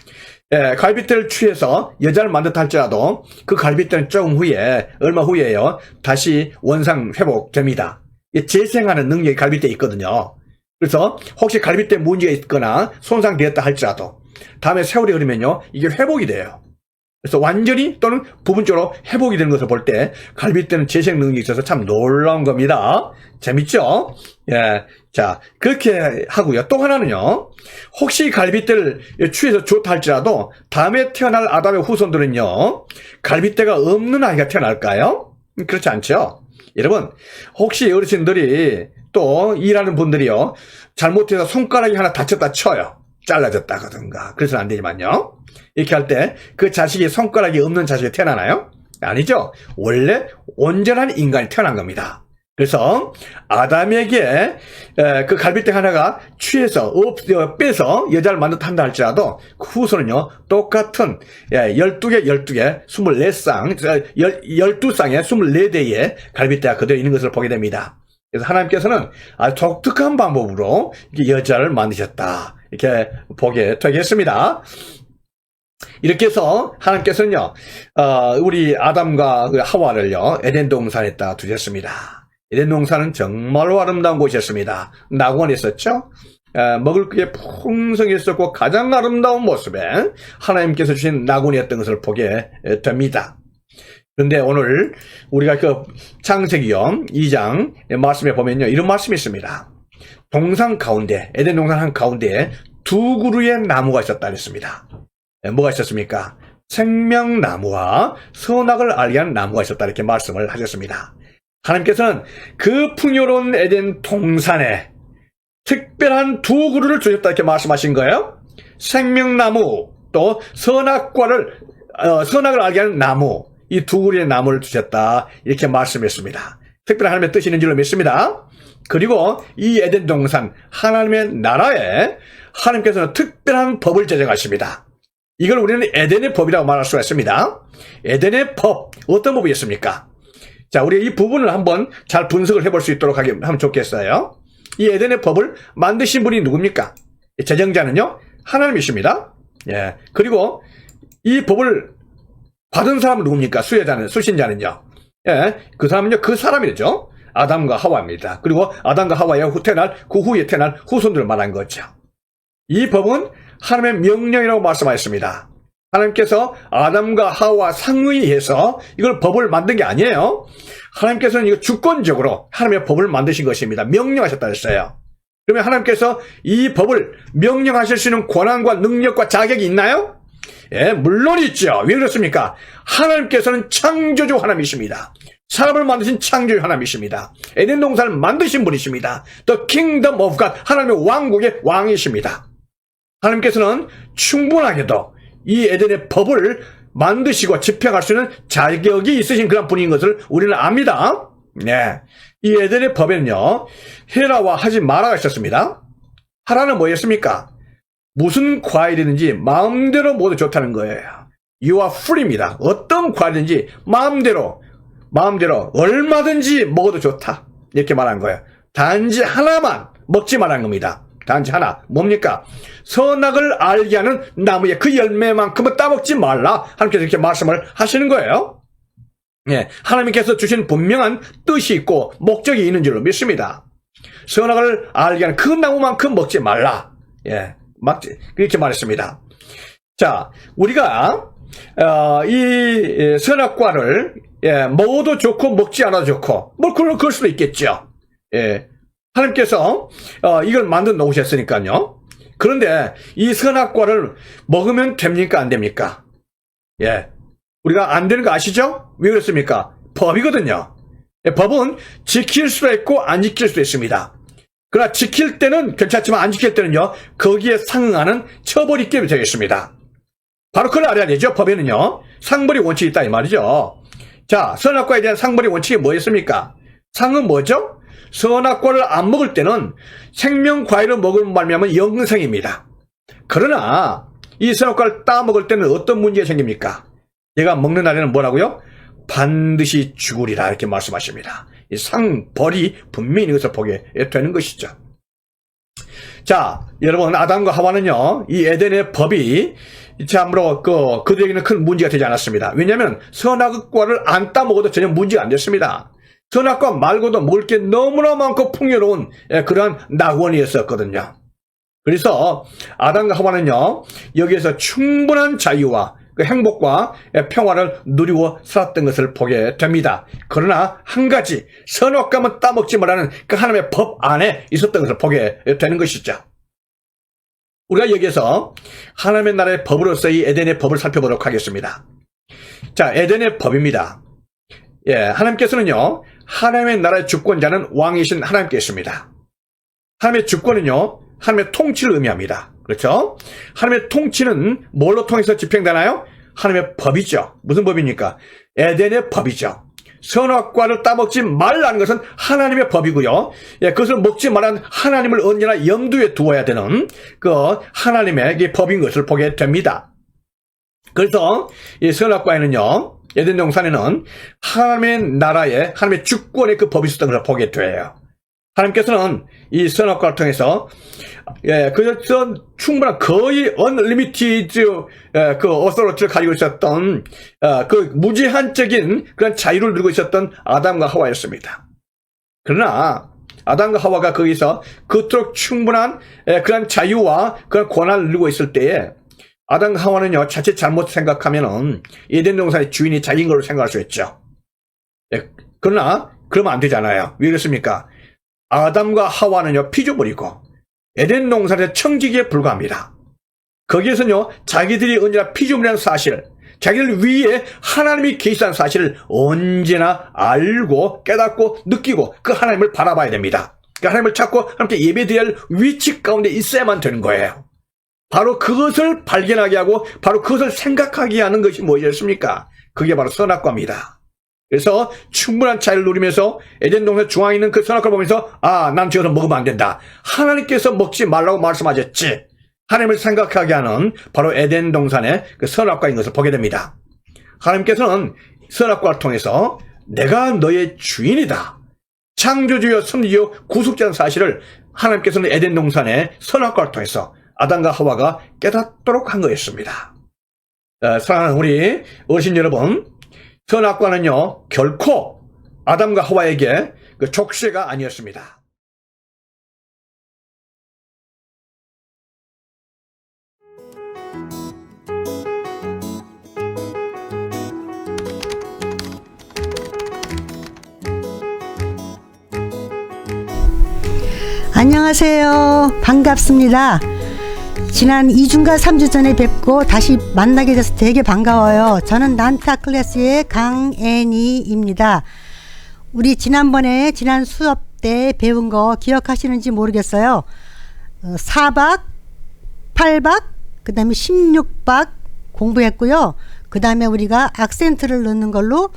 갈빗대를 취해서 여자를 만든다 할지라도 그 갈빗대는 조금 후에, 얼마 후에요, 다시 원상 회복됩니다. 재생하는 능력이 갈빗대에 있거든요. 그래서 혹시 갈빗대에 문제가 있거나 손상되었다 할지라도 다음에 세월이 흐르면요, 이게 회복이 돼요. 그래서 완전히 또는 부분적으로 회복이 되는 것을 볼 때 갈빗대는 재생 능력이 있어서 참 놀라운 겁니다. 재밌죠? 예. 자, 그렇게 하고요. 또 하나는요, 혹시 갈빗대를 취해서 좋다 할지라도 다음에 태어날 아담의 후손들은요, 갈빗대가 없는 아이가 태어날까요? 그렇지 않죠? 여러분, 혹시 어르신들이 또 일하는 분들이요, 잘못해서 손가락이 하나 다쳤다 쳐요. 잘라졌다거든가. 그래서는 안 되지만요, 이렇게 할 때 그 자식이 손가락이 없는 자식이 태어나나요? 아니죠. 원래 온전한 인간이 태어난 겁니다. 그래서 아담에게 그 갈빗대 하나가 취해서 빼서 여자를 만든다 한다 할지라도 그 후손은요, 똑같은 12개 24쌍 12쌍에 24대의 갈빗대가 그대로 있는 것을 보게 됩니다. 그래서 하나님께서는 아주 독특한 방법으로 여자를 만드셨다, 이렇게 보게 되겠습니다. 이렇게 해서 하나님께서는요, 우리 아담과 하와를요, 에덴 동산에다 두셨습니다. 에덴 동산은 정말로 아름다운 곳이었습니다. 낙원이었었죠. 먹을 게 풍성했었고 가장 아름다운 모습에 하나님께서 주신 낙원이었던 것을 보게 됩니다. 그런데 오늘 우리가 그 창세기요 2장 말씀에 보면요 이런 말씀이 있습니다. 동산 가운데 에덴 동산 한 가운데에 두 그루의 나무가 있었다 그랬습니다. 뭐가 있었습니까? 생명나무와 선악을 알게 하는 나무가 있었다 이렇게 말씀을 하셨습니다. 하나님께서는 그 풍요로운 에덴 동산에 특별한 두 그루를 주셨다 이렇게 말씀하신 거예요. 생명나무 또 선악을 알게 하는 나무, 이 두 그루의 나무를 주셨다 이렇게 말씀했습니다. 특별한 하나님의 뜻이 있는 줄로 믿습니다. 그리고 이 에덴 동산 하나님의 나라에 하나님께서는 특별한 법을 제정하십니다. 이걸 우리는 에덴의 법이라고 말할 수가 있습니다. 에덴의 법, 어떤 법이었습니까? 자, 우리 이 부분을 한번 잘 분석을 해볼 수 있도록 하면 좋겠어요. 이 에덴의 법을 만드신 분이 누굽니까? 제정자는요, 하나님이십니다. 예. 그리고 이 법을 받은 사람은 누굽니까? 수신자는요. 예. 그 사람은요, 그 사람이죠. 아담과 하와입니다. 그리고 아담과 하와의 그 후에 태어날 후손들을 말한 거죠. 이 법은 하나님의 명령이라고 말씀하셨습니다. 하나님께서 아담과 하와 상의해서 이걸 법을 만든 게 아니에요. 하나님께서는 이거 주권적으로 하나님의 법을 만드신 것입니다. 명령하셨다 했어요. 그러면 하나님께서 이 법을 명령하실 수 있는 권한과 능력과 자격이 있나요? 예, 물론 있죠. 왜 그렇습니까? 하나님께서는 창조주 하나님이십니다. 사람을 만드신 창조주 하나님이십니다. 에덴 동산을 만드신 분이십니다. The Kingdom of God, 하나님의 왕국의 왕이십니다. 하나님께서는 충분하게도 이 에덴의 법을 만드시고 집행할 수 있는 자격이 있으신 그런 분인 것을 우리는 압니다. 네. 이 에덴의 법에는요, 해라와 하지 마라가 있었습니다. 하라는 뭐였습니까? 무슨 과일이든지 마음대로 모두 좋다는 거예요. You are free입니다. 어떤 과일이든지 마음대로 얼마든지 먹어도 좋다. 이렇게 말한 거예요. 단지 하나만 먹지 말라는 겁니다. 단지 하나. 뭡니까? 선악을 알게 하는 나무의 그 열매만큼은 따먹지 말라. 하나님께서 이렇게 말씀을 하시는 거예요. 예, 하나님께서 주신 분명한 뜻이 있고 목적이 있는 줄로 믿습니다. 선악을 알게 하는 그 나무만큼 먹지 말라. 예, 그렇게 말했습니다. 자, 우리가 이 선악과를 먹어도 좋고 먹지 않아도 좋고 그럴 수도 있겠죠. 예. 하나님께서 이걸 만들어 놓으셨으니까요. 그런데 이 선악과를 먹으면 됩니까? 안 됩니까? 예, 우리가 안 되는 거 아시죠? 왜 그렇습니까? 법이거든요. 예, 법은 지킬 수도 있고 안 지킬 수도 있습니다. 그러나 지킬 때는 괜찮지만 안 지킬 때는요, 거기에 상응하는 처벌이 있게 되겠습니다. 바로 그걸 알아야 되죠. 법에는요, 상벌의 원칙이 있다 이 말이죠. 자, 선악과에 대한 상벌의 원칙이 뭐였습니까? 상은 뭐죠? 선악과를 안 먹을 때는 생명과일을 먹으면 말미암은 영생입니다. 그러나 이 선악과를 따먹을 때는 어떤 문제가 생깁니까? 얘가 먹는 날에는 뭐라고요? 반드시 죽으리라 이렇게 말씀하십니다. 이 상벌이 분명히 이것을 보게 되는 것이죠. 자, 여러분, 아담과 하와는요, 이 에덴의 법이 참으로 그들에게는 큰 문제가 되지 않았습니다. 왜냐하면 선악과를 안 따먹어도 전혀 문제가 안 됐습니다. 선악과 말고도 먹을 게 너무나 많고 풍요로운 그런 낙원이었었거든요. 그래서 아담과 하와는요, 여기에서 충분한 자유와 그 행복과 평화를 누리고 살았던 것을 보게 됩니다. 그러나 한 가지, 선악과만 따먹지 말라는 그 하나님의 법 안에 있었던 것을 보게 되는 것이죠. 우리가 여기에서 하나님의 나라의 법으로서 이 에덴의 법을 살펴보도록 하겠습니다. 자, 에덴의 법입니다. 예, 하나님께서는요, 하나님의 나라의 주권자는 왕이신 하나님께십니다. 하나님의 주권은요, 하나님의 통치를 의미합니다. 그렇죠? 하나님의 통치는 뭘로 통해서 집행되나요? 하나님의 법이죠. 무슨 법입니까? 에덴의 법이죠. 선악과를 따먹지 말라는 것은 하나님의 법이고요. 예, 그것을 먹지 말라는 하나님을 언제나 염두에 두어야 되는 그 하나님의 법인 것을 보게 됩니다. 그래서 이 선악과에는요, 에덴 동산에는 하나님의 나라에 하나님의 주권의 그 법이 있었던 것을 보게 돼요. 하나님께서는 이 선악과를 통해서 그래서 충분한 거의 unlimited 그 어서로티를 가지고 있었던 그 무제한적인 그런 자유를 누리고 있었던 아담과 하와였습니다. 그러나 아담과 하와가 거기서 그토록 충분한 그런 자유와 그런 권한을 누리고 있을 때에 아담과 하와는요, 자칫 잘못 생각하면은 에덴 동산의 주인이 자기인 걸로 생각할 수 있죠. 네, 그러나 그러면 안 되잖아요. 왜 그렇습니까? 아담과 하와는요, 피조물이고 에덴 동산의 청지기에 불과합니다. 거기에서는요, 자기들이 언제나 피조물이라는 사실, 자기들 위에 하나님이 계시다는 사실을 언제나 알고 깨닫고 느끼고 그 하나님을 바라봐야 됩니다. 그 하나님을 찾고 함께 예배드려야 할 위치 가운데 있어야만 되는 거예요. 바로 그것을 발견하게 하고 바로 그것을 생각하게 하는 것이 무엇이었습니까? 그게 바로 선악과입니다. 그래서 충분한 차이를 누리면서 에덴 동산 중앙에 있는 그 선악과를 보면서 난 저것을 먹으면 안 된다. 하나님께서 먹지 말라고 말씀하셨지. 하나님을 생각하게 하는 바로 에덴 동산의 그 선악과인 것을 보게 됩니다. 하나님께서는 선악과를 통해서 내가 너의 주인이다. 창조주여 섭리여 구속자는 사실을 하나님께서는 에덴 동산의 선악과를 통해서 아담과 하와가 깨닫도록 한 거였습니다. 사랑하는 우리 어르신 여러분, 선악과는요 결코 아담과 하와에게 그 족쇄가 아니었습니다. 안녕하세요. 반갑습니다. 지난 2주인가 3주 전에 뵙고 다시 만나게 돼서 되게 반가워요. 저는 난타 클래스의 강애니입니다. 우리 지난 수업 때 배운 거 기억하시는지 모르겠어요. 4박, 8박, 그 다음에 16박 공부했고요. 그 다음에 우리가 악센트를 넣는 걸로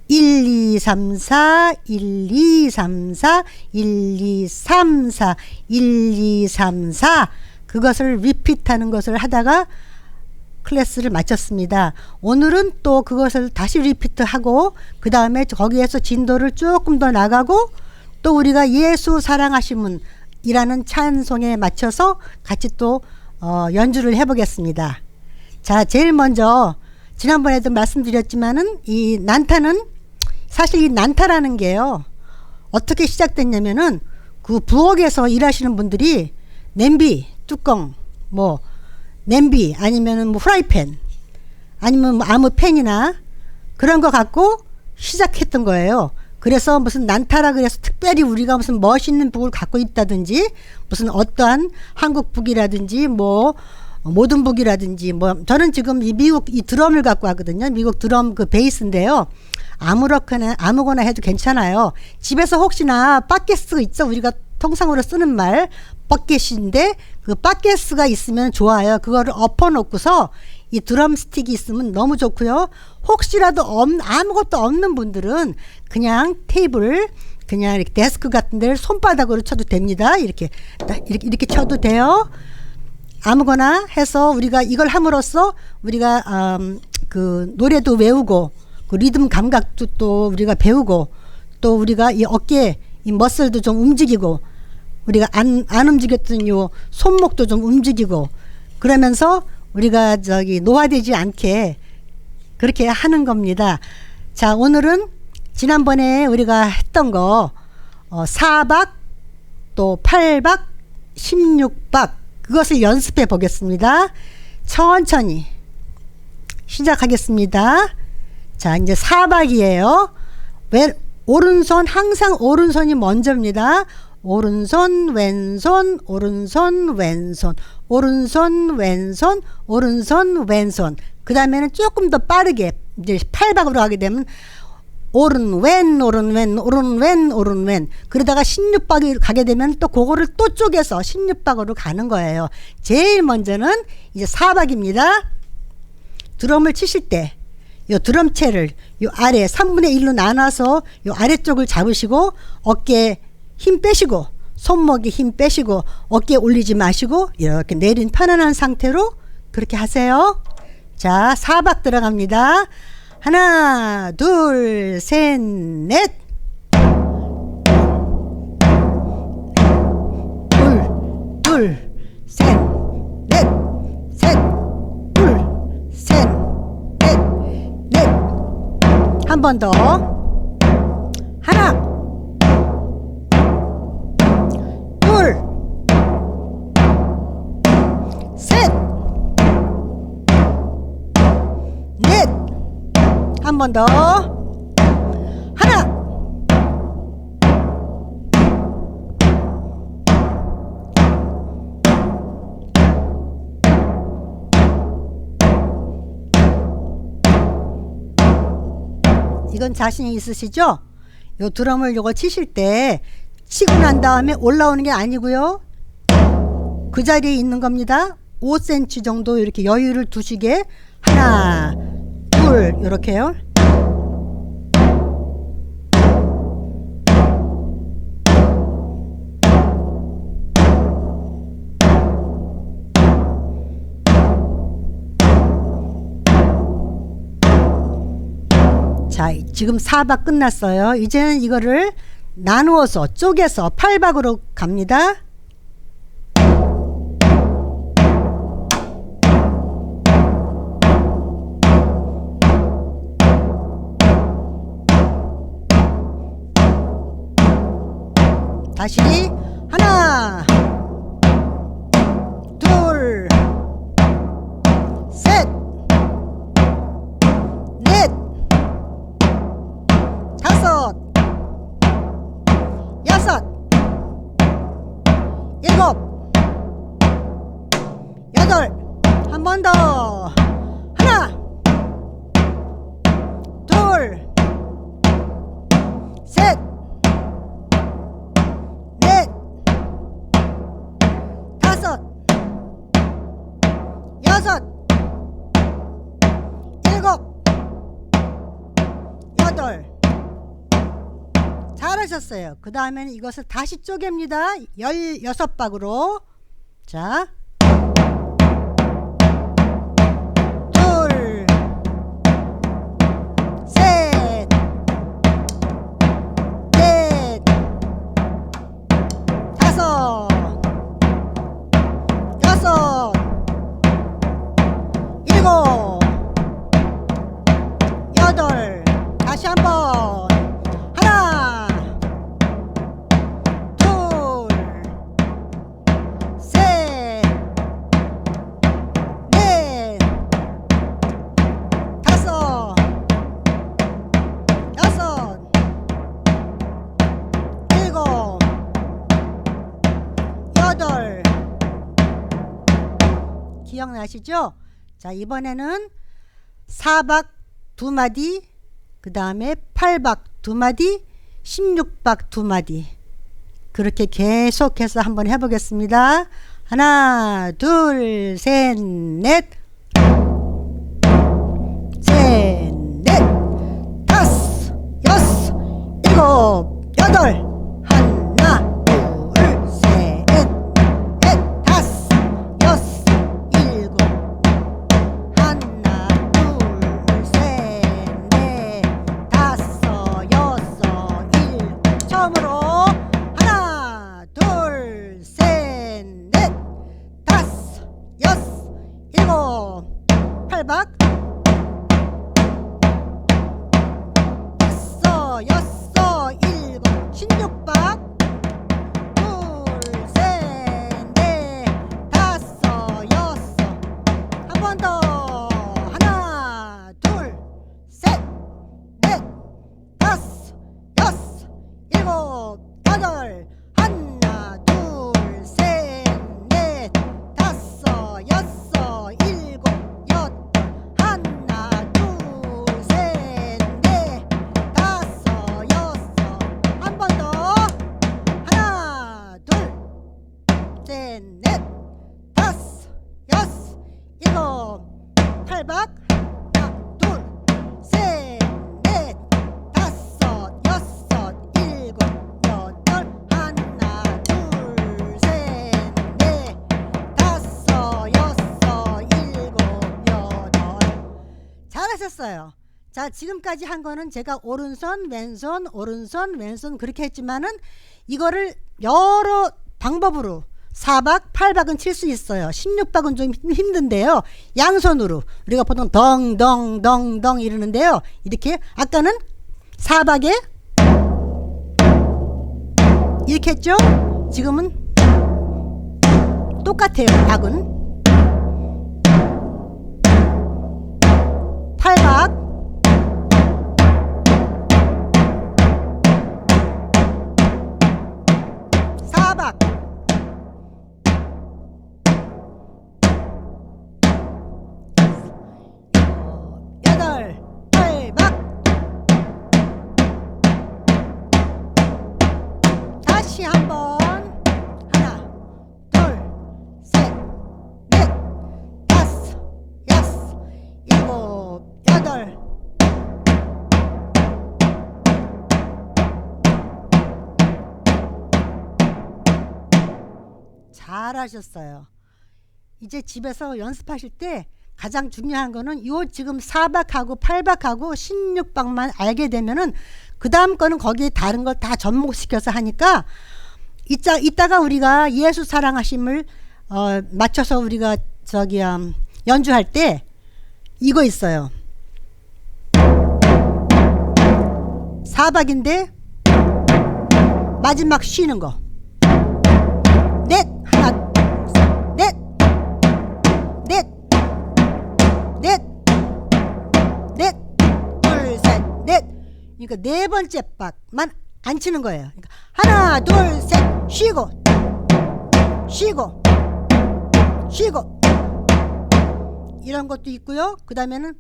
1, 2, 3, 4, 1, 2, 3, 4, 1, 2, 3, 4, 1, 2, 3, 4 그것을 리핏하는 것을 하다가 클래스를 마쳤습니다. 오늘은 또 그것을 다시 리피트하고 그 다음에 거기에서 진도를 조금 더 나가고 또 우리가 예수 사랑하심은 이라는 찬송에 맞춰서 같이 또 연주를 해보겠습니다. 자, 제일 먼저 지난번에도 말씀드렸지만은 이 난타는 사실 이 난타라는 게요 어떻게 시작됐냐면은 그 부엌에서 일하시는 분들이 냄비 뚜껑 뭐 냄비 아니면은 뭐 프라이팬 아니면 뭐 아무 팬이나 그런 거 갖고 시작했던 거예요. 그래서 무슨 난타라 그래서 특별히 우리가 무슨 멋있는 북을 갖고 있다든지 무슨 어떠한 한국 북이라든지 뭐 모든 북이라든지 뭐 저는 지금 이 미국 이 드럼을 갖고 왔거든요. 미국 드럼 그 베이스인데요. 아무거나 해도 괜찮아요. 집에서 혹시나 팟캐스트 있죠. 우리가 통상으로 쓰는 말 팟캐스트인데 그 팟캐스트가 있으면 좋아요. 그거를 엎어놓고서 이 드럼 스틱이 있으면 너무 좋고요. 혹시라도 아무것도 없는 분들은 그냥 테이블 그냥 이렇게 데스크 같은 데를 손바닥으로 쳐도 됩니다. 이렇게 쳐도 돼요. 아무거나 해서 우리가 이걸 함으로써 우리가 그 노래도 외우고 그 리듬 감각도 또 우리가 배우고 또 우리가 이 어깨 이 머슬도 좀 움직이고 우리가 안 움직였던 요 손목도 좀 움직이고 그러면서 우리가 노화되지 않게 그렇게 하는 겁니다. 자, 오늘은 지난번에 우리가 했던 거 4박 또 8박 16박 그것을 연습해 보겠습니다. 천천히 시작하겠습니다. 자, 이제 4박이에요. 오른손 항상 오른손이 먼저입니다. 오른손 왼손 오른손 왼손 오른손 왼손 오른손 왼손 그 다음에는 조금 더 빠르게 이제 8박으로 하게 되면 오른 왼 오른 왼 오른 왼 오른 왼 그러다가 16박이 가게 되면 또 그거를 또 쪼개서 16박으로 가는 거예요. 제일 먼저는 이제 4박입니다. 드럼을 치실 때 요 드럼체를 요 아래 3분의 1로 나눠서 요 아래쪽을 잡으시고 어깨에 힘 빼시고 손목에 힘 빼시고 어깨 올리지 마시고 이렇게 내린 편안한 상태로 그렇게 하세요. 자, 4박 들어갑니다. 하나 둘 셋 넷 둘 셋 넷 셋 둘 셋 넷 넷 한 번 더 하나 둘 셋 번 더. 하나. 이건 자신이 있으시죠? 요 드럼을 요거 치실 때 치고 난 다음에 올라오는 게 아니고요. 그 자리에 있는 겁니다. 5cm 정도 이렇게 여유를 두시게. 하나, 둘, 이렇게요. 자, 지금 4박 끝났어요. 이제는 이거를 나누어서 쪼개서 8박으로 갑니다. 다시 하나, 둘, 셋, 넷, 다섯, 여섯, 일곱, 여덟. 한 번 더. 하나, 둘, 셋, 넷, 다섯, 여섯, 일곱, 여덟. 잘하셨어요. 그 다음에는 이것을 다시 쪼갭니다. 16박으로. 자, 둘, 셋, 넷, 다섯, 여섯, 일곱, 여덟. 다시 한번. 하나, 둘, 셋, 넷, 다섯, 여섯, 일곱, 여덟. 기억나시죠? 자, 이번에는 4박 2마디, 그 다음에 8박 2마디, 16박 2마디. 그렇게 계속해서 한번 해보겠습니다. 하나, 둘, 셋, 넷, 셋, 넷, 다섯, 여섯, 일곱, 여덟. 하나, 둘, 셋, 넷, 다섯, 여섯, 일곱. 하나, 둘, 셋, 넷, 다섯, 여섯, 일곱. 처음으로. 하나, 둘, 셋, 넷, 다섯, 여섯, 일곱. 8박. 다섯, 여섯, 일곱. 16박. 둘, 셋, 넷, 다섯, 여섯. 한 번 더. 하나, 둘, 셋, 넷, 다섯, 여섯, 일곱, 여덟. 하나, 둘, 셋, 넷, 다섯, 여섯, 일곱, 여덟. 하나, 둘, 셋, 넷, 다섯, 여섯. 한 번 더. 하나, 둘, 셋, 넷, 다섯, 여섯, 일곱. 8박. 하나, 둘, 셋, 넷, 다섯, 여섯, 일곱, 여덟. 하나, 둘, 셋, 넷, 다섯, 여섯, 일곱, 여덟. 잘하셨어요. 자, 지금까지 한 거는 제가 오른손, 왼손, 오른손, 왼손 그렇게 했지만은 이거를 여러 방법으로 4박, 8박은 칠 수 있어요. 16박은 좀 힘든데요. 양손으로 우리가 보통 덩덩덩덩 이러는데요. 이렇게 아까는 4박에 이렇게 했죠. 지금은 똑같아요. 박은 8박 8박. 여덟, 8박. 다시 한번. 하나, 둘, 셋, 넷, 다섯, 여섯, 일곱, 여덟. 잘하셨어요. 이제 집에서 연습하실 때 가장 중요한 거는 요 지금 4박하고 8박하고 16박만 알게 되면은 그 다음 거는 거기에 다른 걸 다 접목시켜서 하니까 이따가 우리가 예수 사랑하심을 맞춰서 우리가 연주할 때 이거 있어요. 4박인데 마지막 쉬는 거. 넷, 하나, 넷, 넷, 넷, 넷, 둘, 셋, 넷. 그러니까 네 번째 박만 안 치는 거예요. 그러니까 하나, 둘, 셋, 쉬고, 쉬고, 쉬고. 이런 것도 있고요. 그 다음에는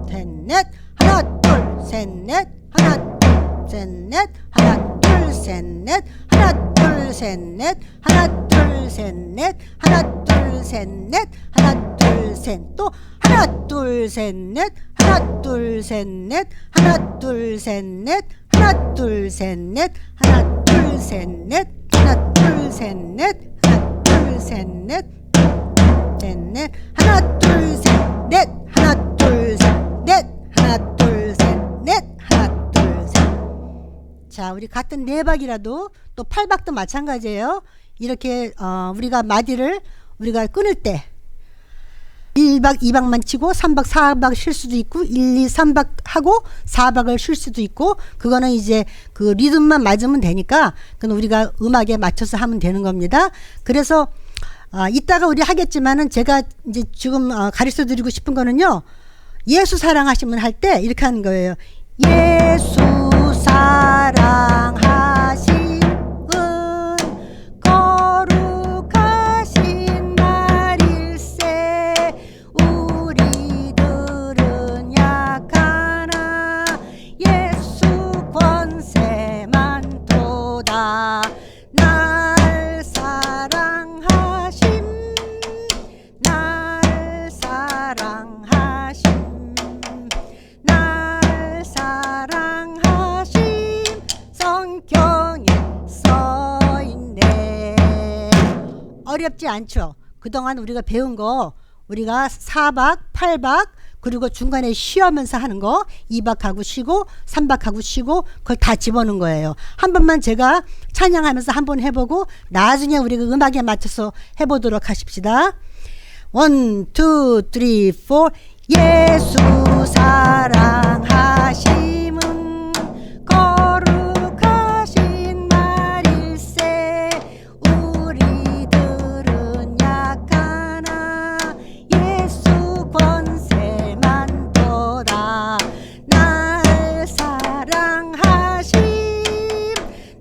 셋, 넷, 하나, 둘, 셋, 넷, 하나, 둘, 셋, 넷, 하나, 둘, 셋, 넷, 하나, 둘, 셋, 넷, 하나, 둘, 셋, 넷, 하나, 둘, 셋, 넷, 하나, 둘, 셋, 또 하나, 둘, 셋, 넷, 하나, 둘, 셋, 넷, 하나, 둘, 셋, 넷, 하나, 둘, 셋, 넷, 하나, 둘, 셋, 넷, 하나, 둘, 셋, 넷, 하나, 둘, 셋, 넷, 셋, 넷, 하나, 둘, 셋, 넷, 하나, 둘, 셋, 넷, 하나, 둘, 셋, 넷, 하나, 둘, 셋. 자, 우리 같은 4박이라도 또 8박도 마찬가지예요. 이렇게 우리가 마디를 우리가 끊을 때 1박 2박만 치고 3박 4박 쉴 수도 있고 1, 2, 3박 하고 4박을 쉴 수도 있고 그거는 이제 그 리듬만 맞으면 되니까 그건 우리가 음악에 맞춰서 하면 되는 겁니다. 그래서 이따가 우리 하겠지만은 제가 이제 지금 가르쳐 드리고 싶은 거는요. 예수 사랑하시면 할 때 이렇게 하는 거예요. 예수 사랑하심은 거룩하신 말일세. 우리들은 약하나 예수 권세만 도다. 날 사랑하심, 날 사랑하심, 날 사랑하심. 성경에 써있네. 어렵지 않죠? 그동안 우리가 배운 거 우리가 4박 8박 그리고 중간에 쉬면서 하는 거 2박하고 쉬고 3박하고 쉬고 그걸 다 집어넣은 거예요. 한 번만 제가 찬양하면서 한번 해보고 나중에 우리가 음악에 맞춰서 해보도록 하십시다. 1, 2, 3, 4. 예수 사랑하심은 거룩하신 말일세. 우리들은 약하나 예수 권세만 도다. 날 사랑하심,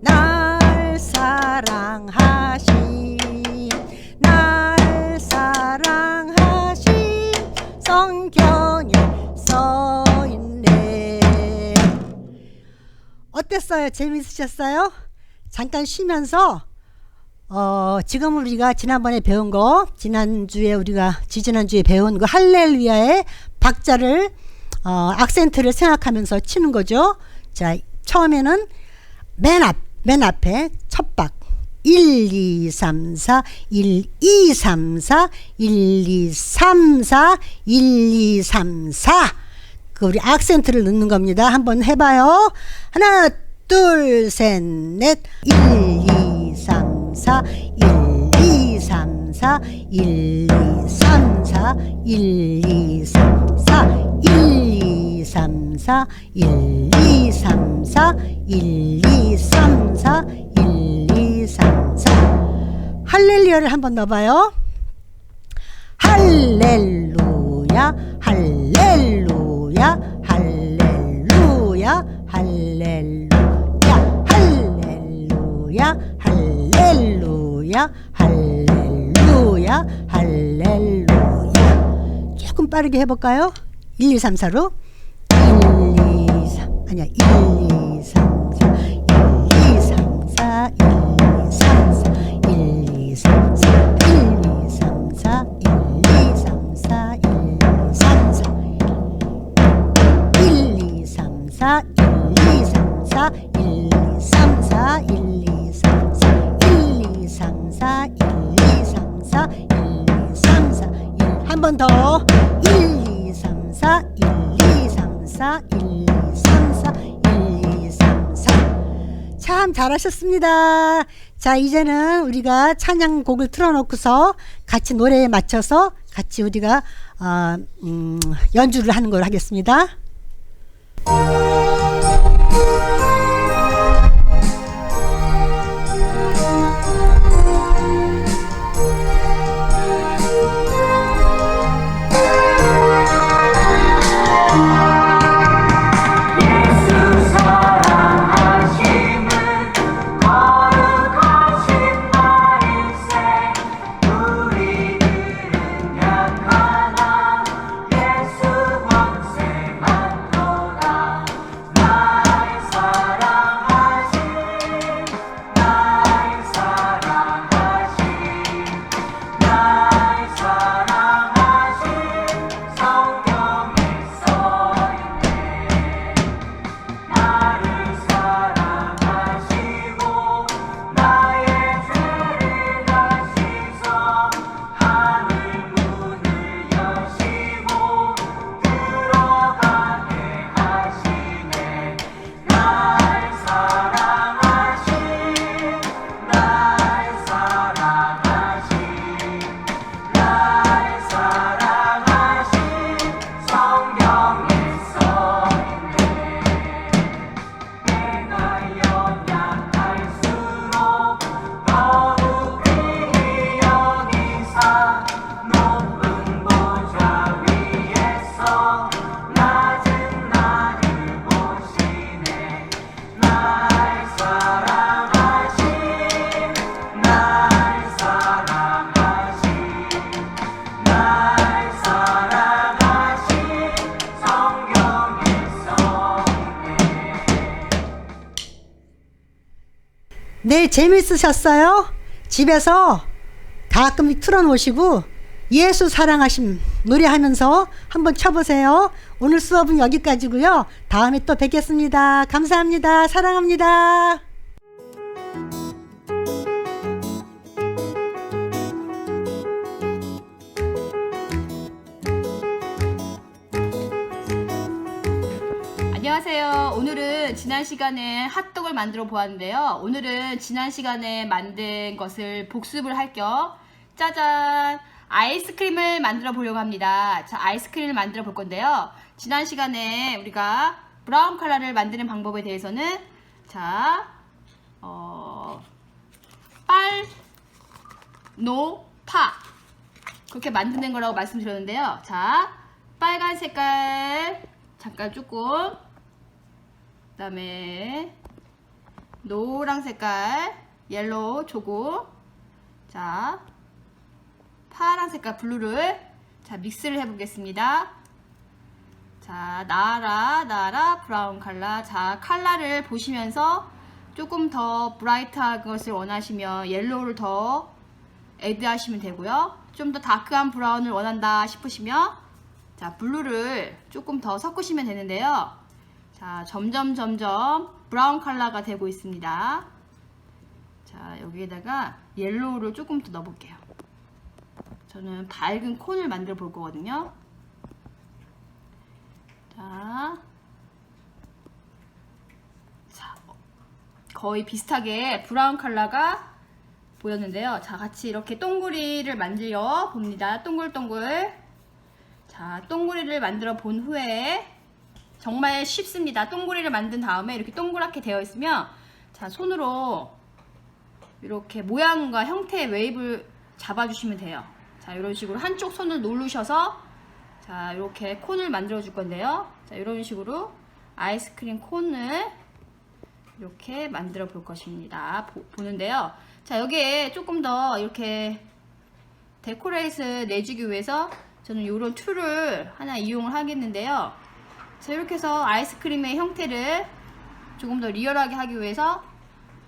날 사랑하심, 날 사랑하심. 성경에 써있네. 어땠어요? 재밌으셨어요? 잠깐 쉬면서 지금 우리가 지난번에 배운 거, 지지난주에 배운 그 할렐루야의 박자를 악센트를 생각하면서 치는 거죠. 자, 처음에는 맨 앞에 첫 박 1, 2, 3, 4, 1, 2, 3, 4, 1, 2, 3, 4, 1, 2, 3, 4. 그 우리 악센트를 넣는 겁니다. 한번 해봐요. 하나, 둘, 셋, 넷. 1, 2, 3, 4, 1, 2, 3, 4, 1, 2, 3, 4, 1, 2, 3, 4, 1, 2, 3, 4, 1, 2, 3, 4, 1, 2, 3, 4, 1, 2, 3, 4. 할렐루야를 한번 넣어봐요. 할렐루야, 할렐루야, 할렐루야, 할렐루야, 할렐루야, 할렐루야, 할렐루야 할렐루야 할렐루야. 조금 빠르게 해볼까요? 1, 2, 3, 4로 1, 2, 3 아니야 1, 2, 3, 4 1, 2, 3, 4 1, 2, 3, 4 1, 2, 3, 4 1, 2, 3, 4 1, 2, 3, 4 1, 2, 3, 4 1, 2, 3, 4 1, 2, 3, 4 1, 2, 3, 4 1, 2, 3, 4 1, 2, 3, 4 1, 2, 3, 4 1 한 번 더 1, 2, 3, 4 1, 2, 3, 4 1, 2, 3, 4 1, 2, 3, 4 참 잘하셨습니다. 자, 이제는 우리가 찬양곡을 틀어놓고서 같이 노래에 맞춰서 같이 우리가 연주를 하는 걸 하겠습니다. 네, 재밌으셨어요? 집에서 가끔 틀어놓으시고 예수 사랑하심 노래하면서 한번 쳐보세요. 오늘 수업은 여기까지고요. 다음에 또 뵙겠습니다. 감사합니다. 사랑합니다. 안녕하세요. 오늘은 지난 시간에 핫도그를 만들어 보았는데요. 오늘은 지난 시간에 만든 것을 복습을 할 겸 짜잔! 아이스크림을 만들어 보려고 합니다. 자, 아이스크림을 만들어 볼 건데요. 지난 시간에 우리가 브라운 컬러를 만드는 방법에 대해서는 자, 빨, 노, 파 그렇게 만드는 거라고 말씀드렸는데요. 자, 빨간 색깔 잠깐 조금, 그 다음에 노랑 색깔 옐로우 조금, 자 파란 색깔 블루를 자 믹스를 해 보겠습니다. 자, 나라 브라운 컬러. 자, 컬러를 보시면서 조금 더 브라이트한 것을 원하시면 옐로우를 더 애드 하시면 되고요. 좀 더 다크한 브라운을 원한다 싶으시면 자, 블루를 조금 더 섞으시면 되는데요. 자, 점점 브라운 컬러가 되고 있습니다. 자, 여기에다가 옐로우를 조금 더 넣어 볼게요. 저는 밝은 콘을 만들어 볼 거거든요. 자, 거의 비슷하게 브라운 컬러가 보였는데요. 자, 같이 이렇게 동그리를 만들어 봅니다. 동글동글. 자, 동그리를 만들어 본 후에 정말 쉽습니다. 동그리를 만든 다음에 이렇게 동그랗게 되어 있으면 자, 손으로 이렇게 모양과 형태의 웨이브를 잡아주시면 돼요. 자, 이런 식으로 한쪽 손을 누르셔서 자, 이렇게 콘을 만들어 줄 건데요. 자, 이런 식으로 아이스크림 콘을 이렇게 만들어 볼 것입니다. 보는데요. 자, 여기에 조금 더 이렇게 데코레이션 내주기 위해서 저는 이런 툴을 하나 이용을 하겠는데요. 자, 이렇게 해서 아이스크림의 형태를 조금 더 리얼하게 하기 위해서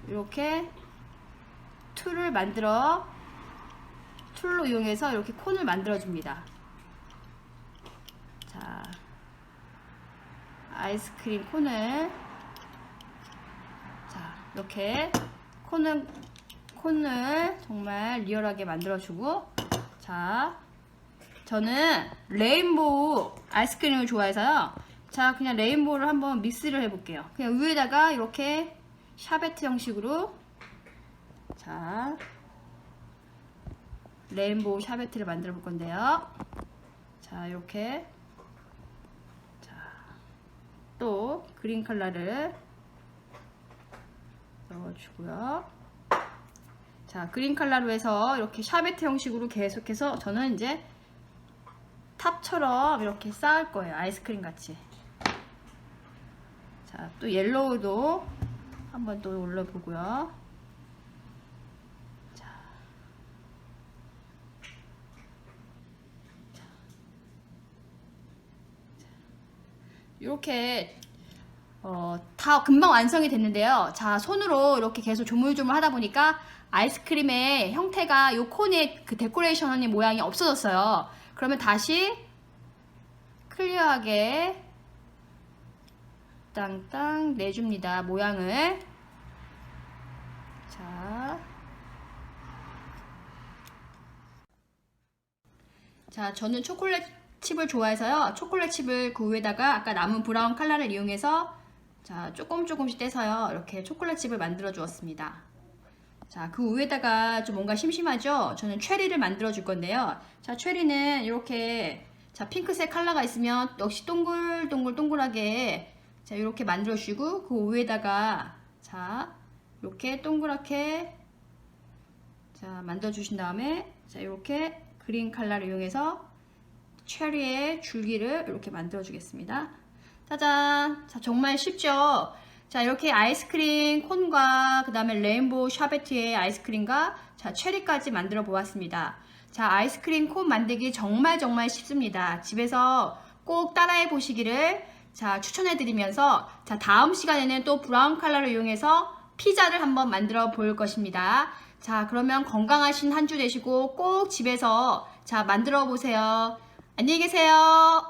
이렇게 툴로 이용해서 이렇게 콘을 만들어 줍니다. 자, 아이스크림 콘을, 자, 이렇게 콘을 정말 리얼하게 만들어 주고, 자, 저는 레인보우 아이스크림을 좋아해서요. 자, 그냥 레인보우를 한번 믹스를 해볼게요. 그냥 위에다가 이렇게 샤베트 형식으로, 자, 레인보우 샤베트를 만들어 볼 건데요. 자, 이렇게, 자, 또 그린 컬러를 넣어주고요. 자, 그린 컬러로 해서 이렇게 샤베트 형식으로 계속해서 저는 이제 탑처럼 이렇게 쌓을 거예요. 아이스크림 같이. 자, 또 옐로우도 한번 또 올려보고요. 자, 이렇게 다 금방 완성이 됐는데요. 자, 손으로 이렇게 계속 조물조물 하다 보니까 아이스크림의 형태가 요 콘의 그 데코레이션의 모양이 없어졌어요. 그러면 다시 클리어하게 땅땅 내줍니다. 모양을. 자, 저는 초콜릿 칩을 좋아해서요. 초콜릿 칩을 그 위에다가 아까 남은 브라운 컬러를 이용해서, 자, 조금씩 떼서요. 이렇게 초콜릿 칩을 만들어 주었습니다. 자, 그 위에다가 좀 뭔가 심심하죠? 저는 체리를 만들어 줄 건데요. 자, 체리는 이렇게, 자, 핑크색 컬러가 있으면 역시 동글동글하게, 자, 이렇게 만들어 주시고, 그 위에다가, 자, 이렇게 동그랗게, 자, 만들어 주신 다음에, 자, 이렇게 그린 컬러를 이용해서 체리의 줄기를 이렇게 만들어 주겠습니다. 짜잔! 자, 정말 쉽죠? 자, 이렇게 아이스크림 콘과 그 다음에 레인보우 샤베트의 아이스크림과, 자, 체리까지 만들어 보았습니다. 자, 아이스크림 콘 만들기 정말 쉽습니다. 집에서 꼭 따라해 보시기를, 자, 추천해 드리면서, 자, 다음 시간에는 또 브라운 컬러를 이용해서 피자를 한번 만들어 볼 것입니다. 자, 그러면 건강하신 한 주 되시고 꼭 집에서, 자, 만들어 보세요. 안녕히 계세요.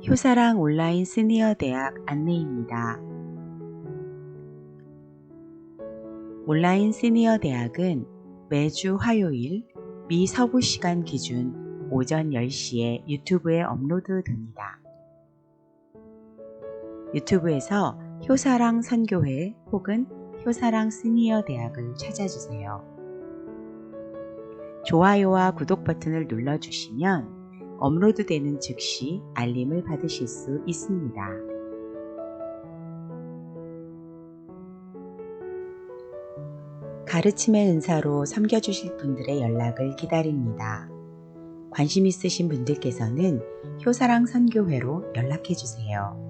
효사랑 온라인 시니어 대학 안내입니다. 온라인 시니어 대학은 매주 화요일 미 서부 시간 기준 오전 10시에 유튜브에 업로드됩니다. 유튜브에서 효사랑 선교회 혹은 효사랑 시니어 대학을 찾아주세요. 좋아요와 구독 버튼을 눌러주시면 업로드되는 즉시 알림을 받으실 수 있습니다. 가르침의 은사로 섬겨주실 분들의 연락을 기다립니다. 관심 있으신 분들께서는 효사랑 선교회로 연락해 주세요.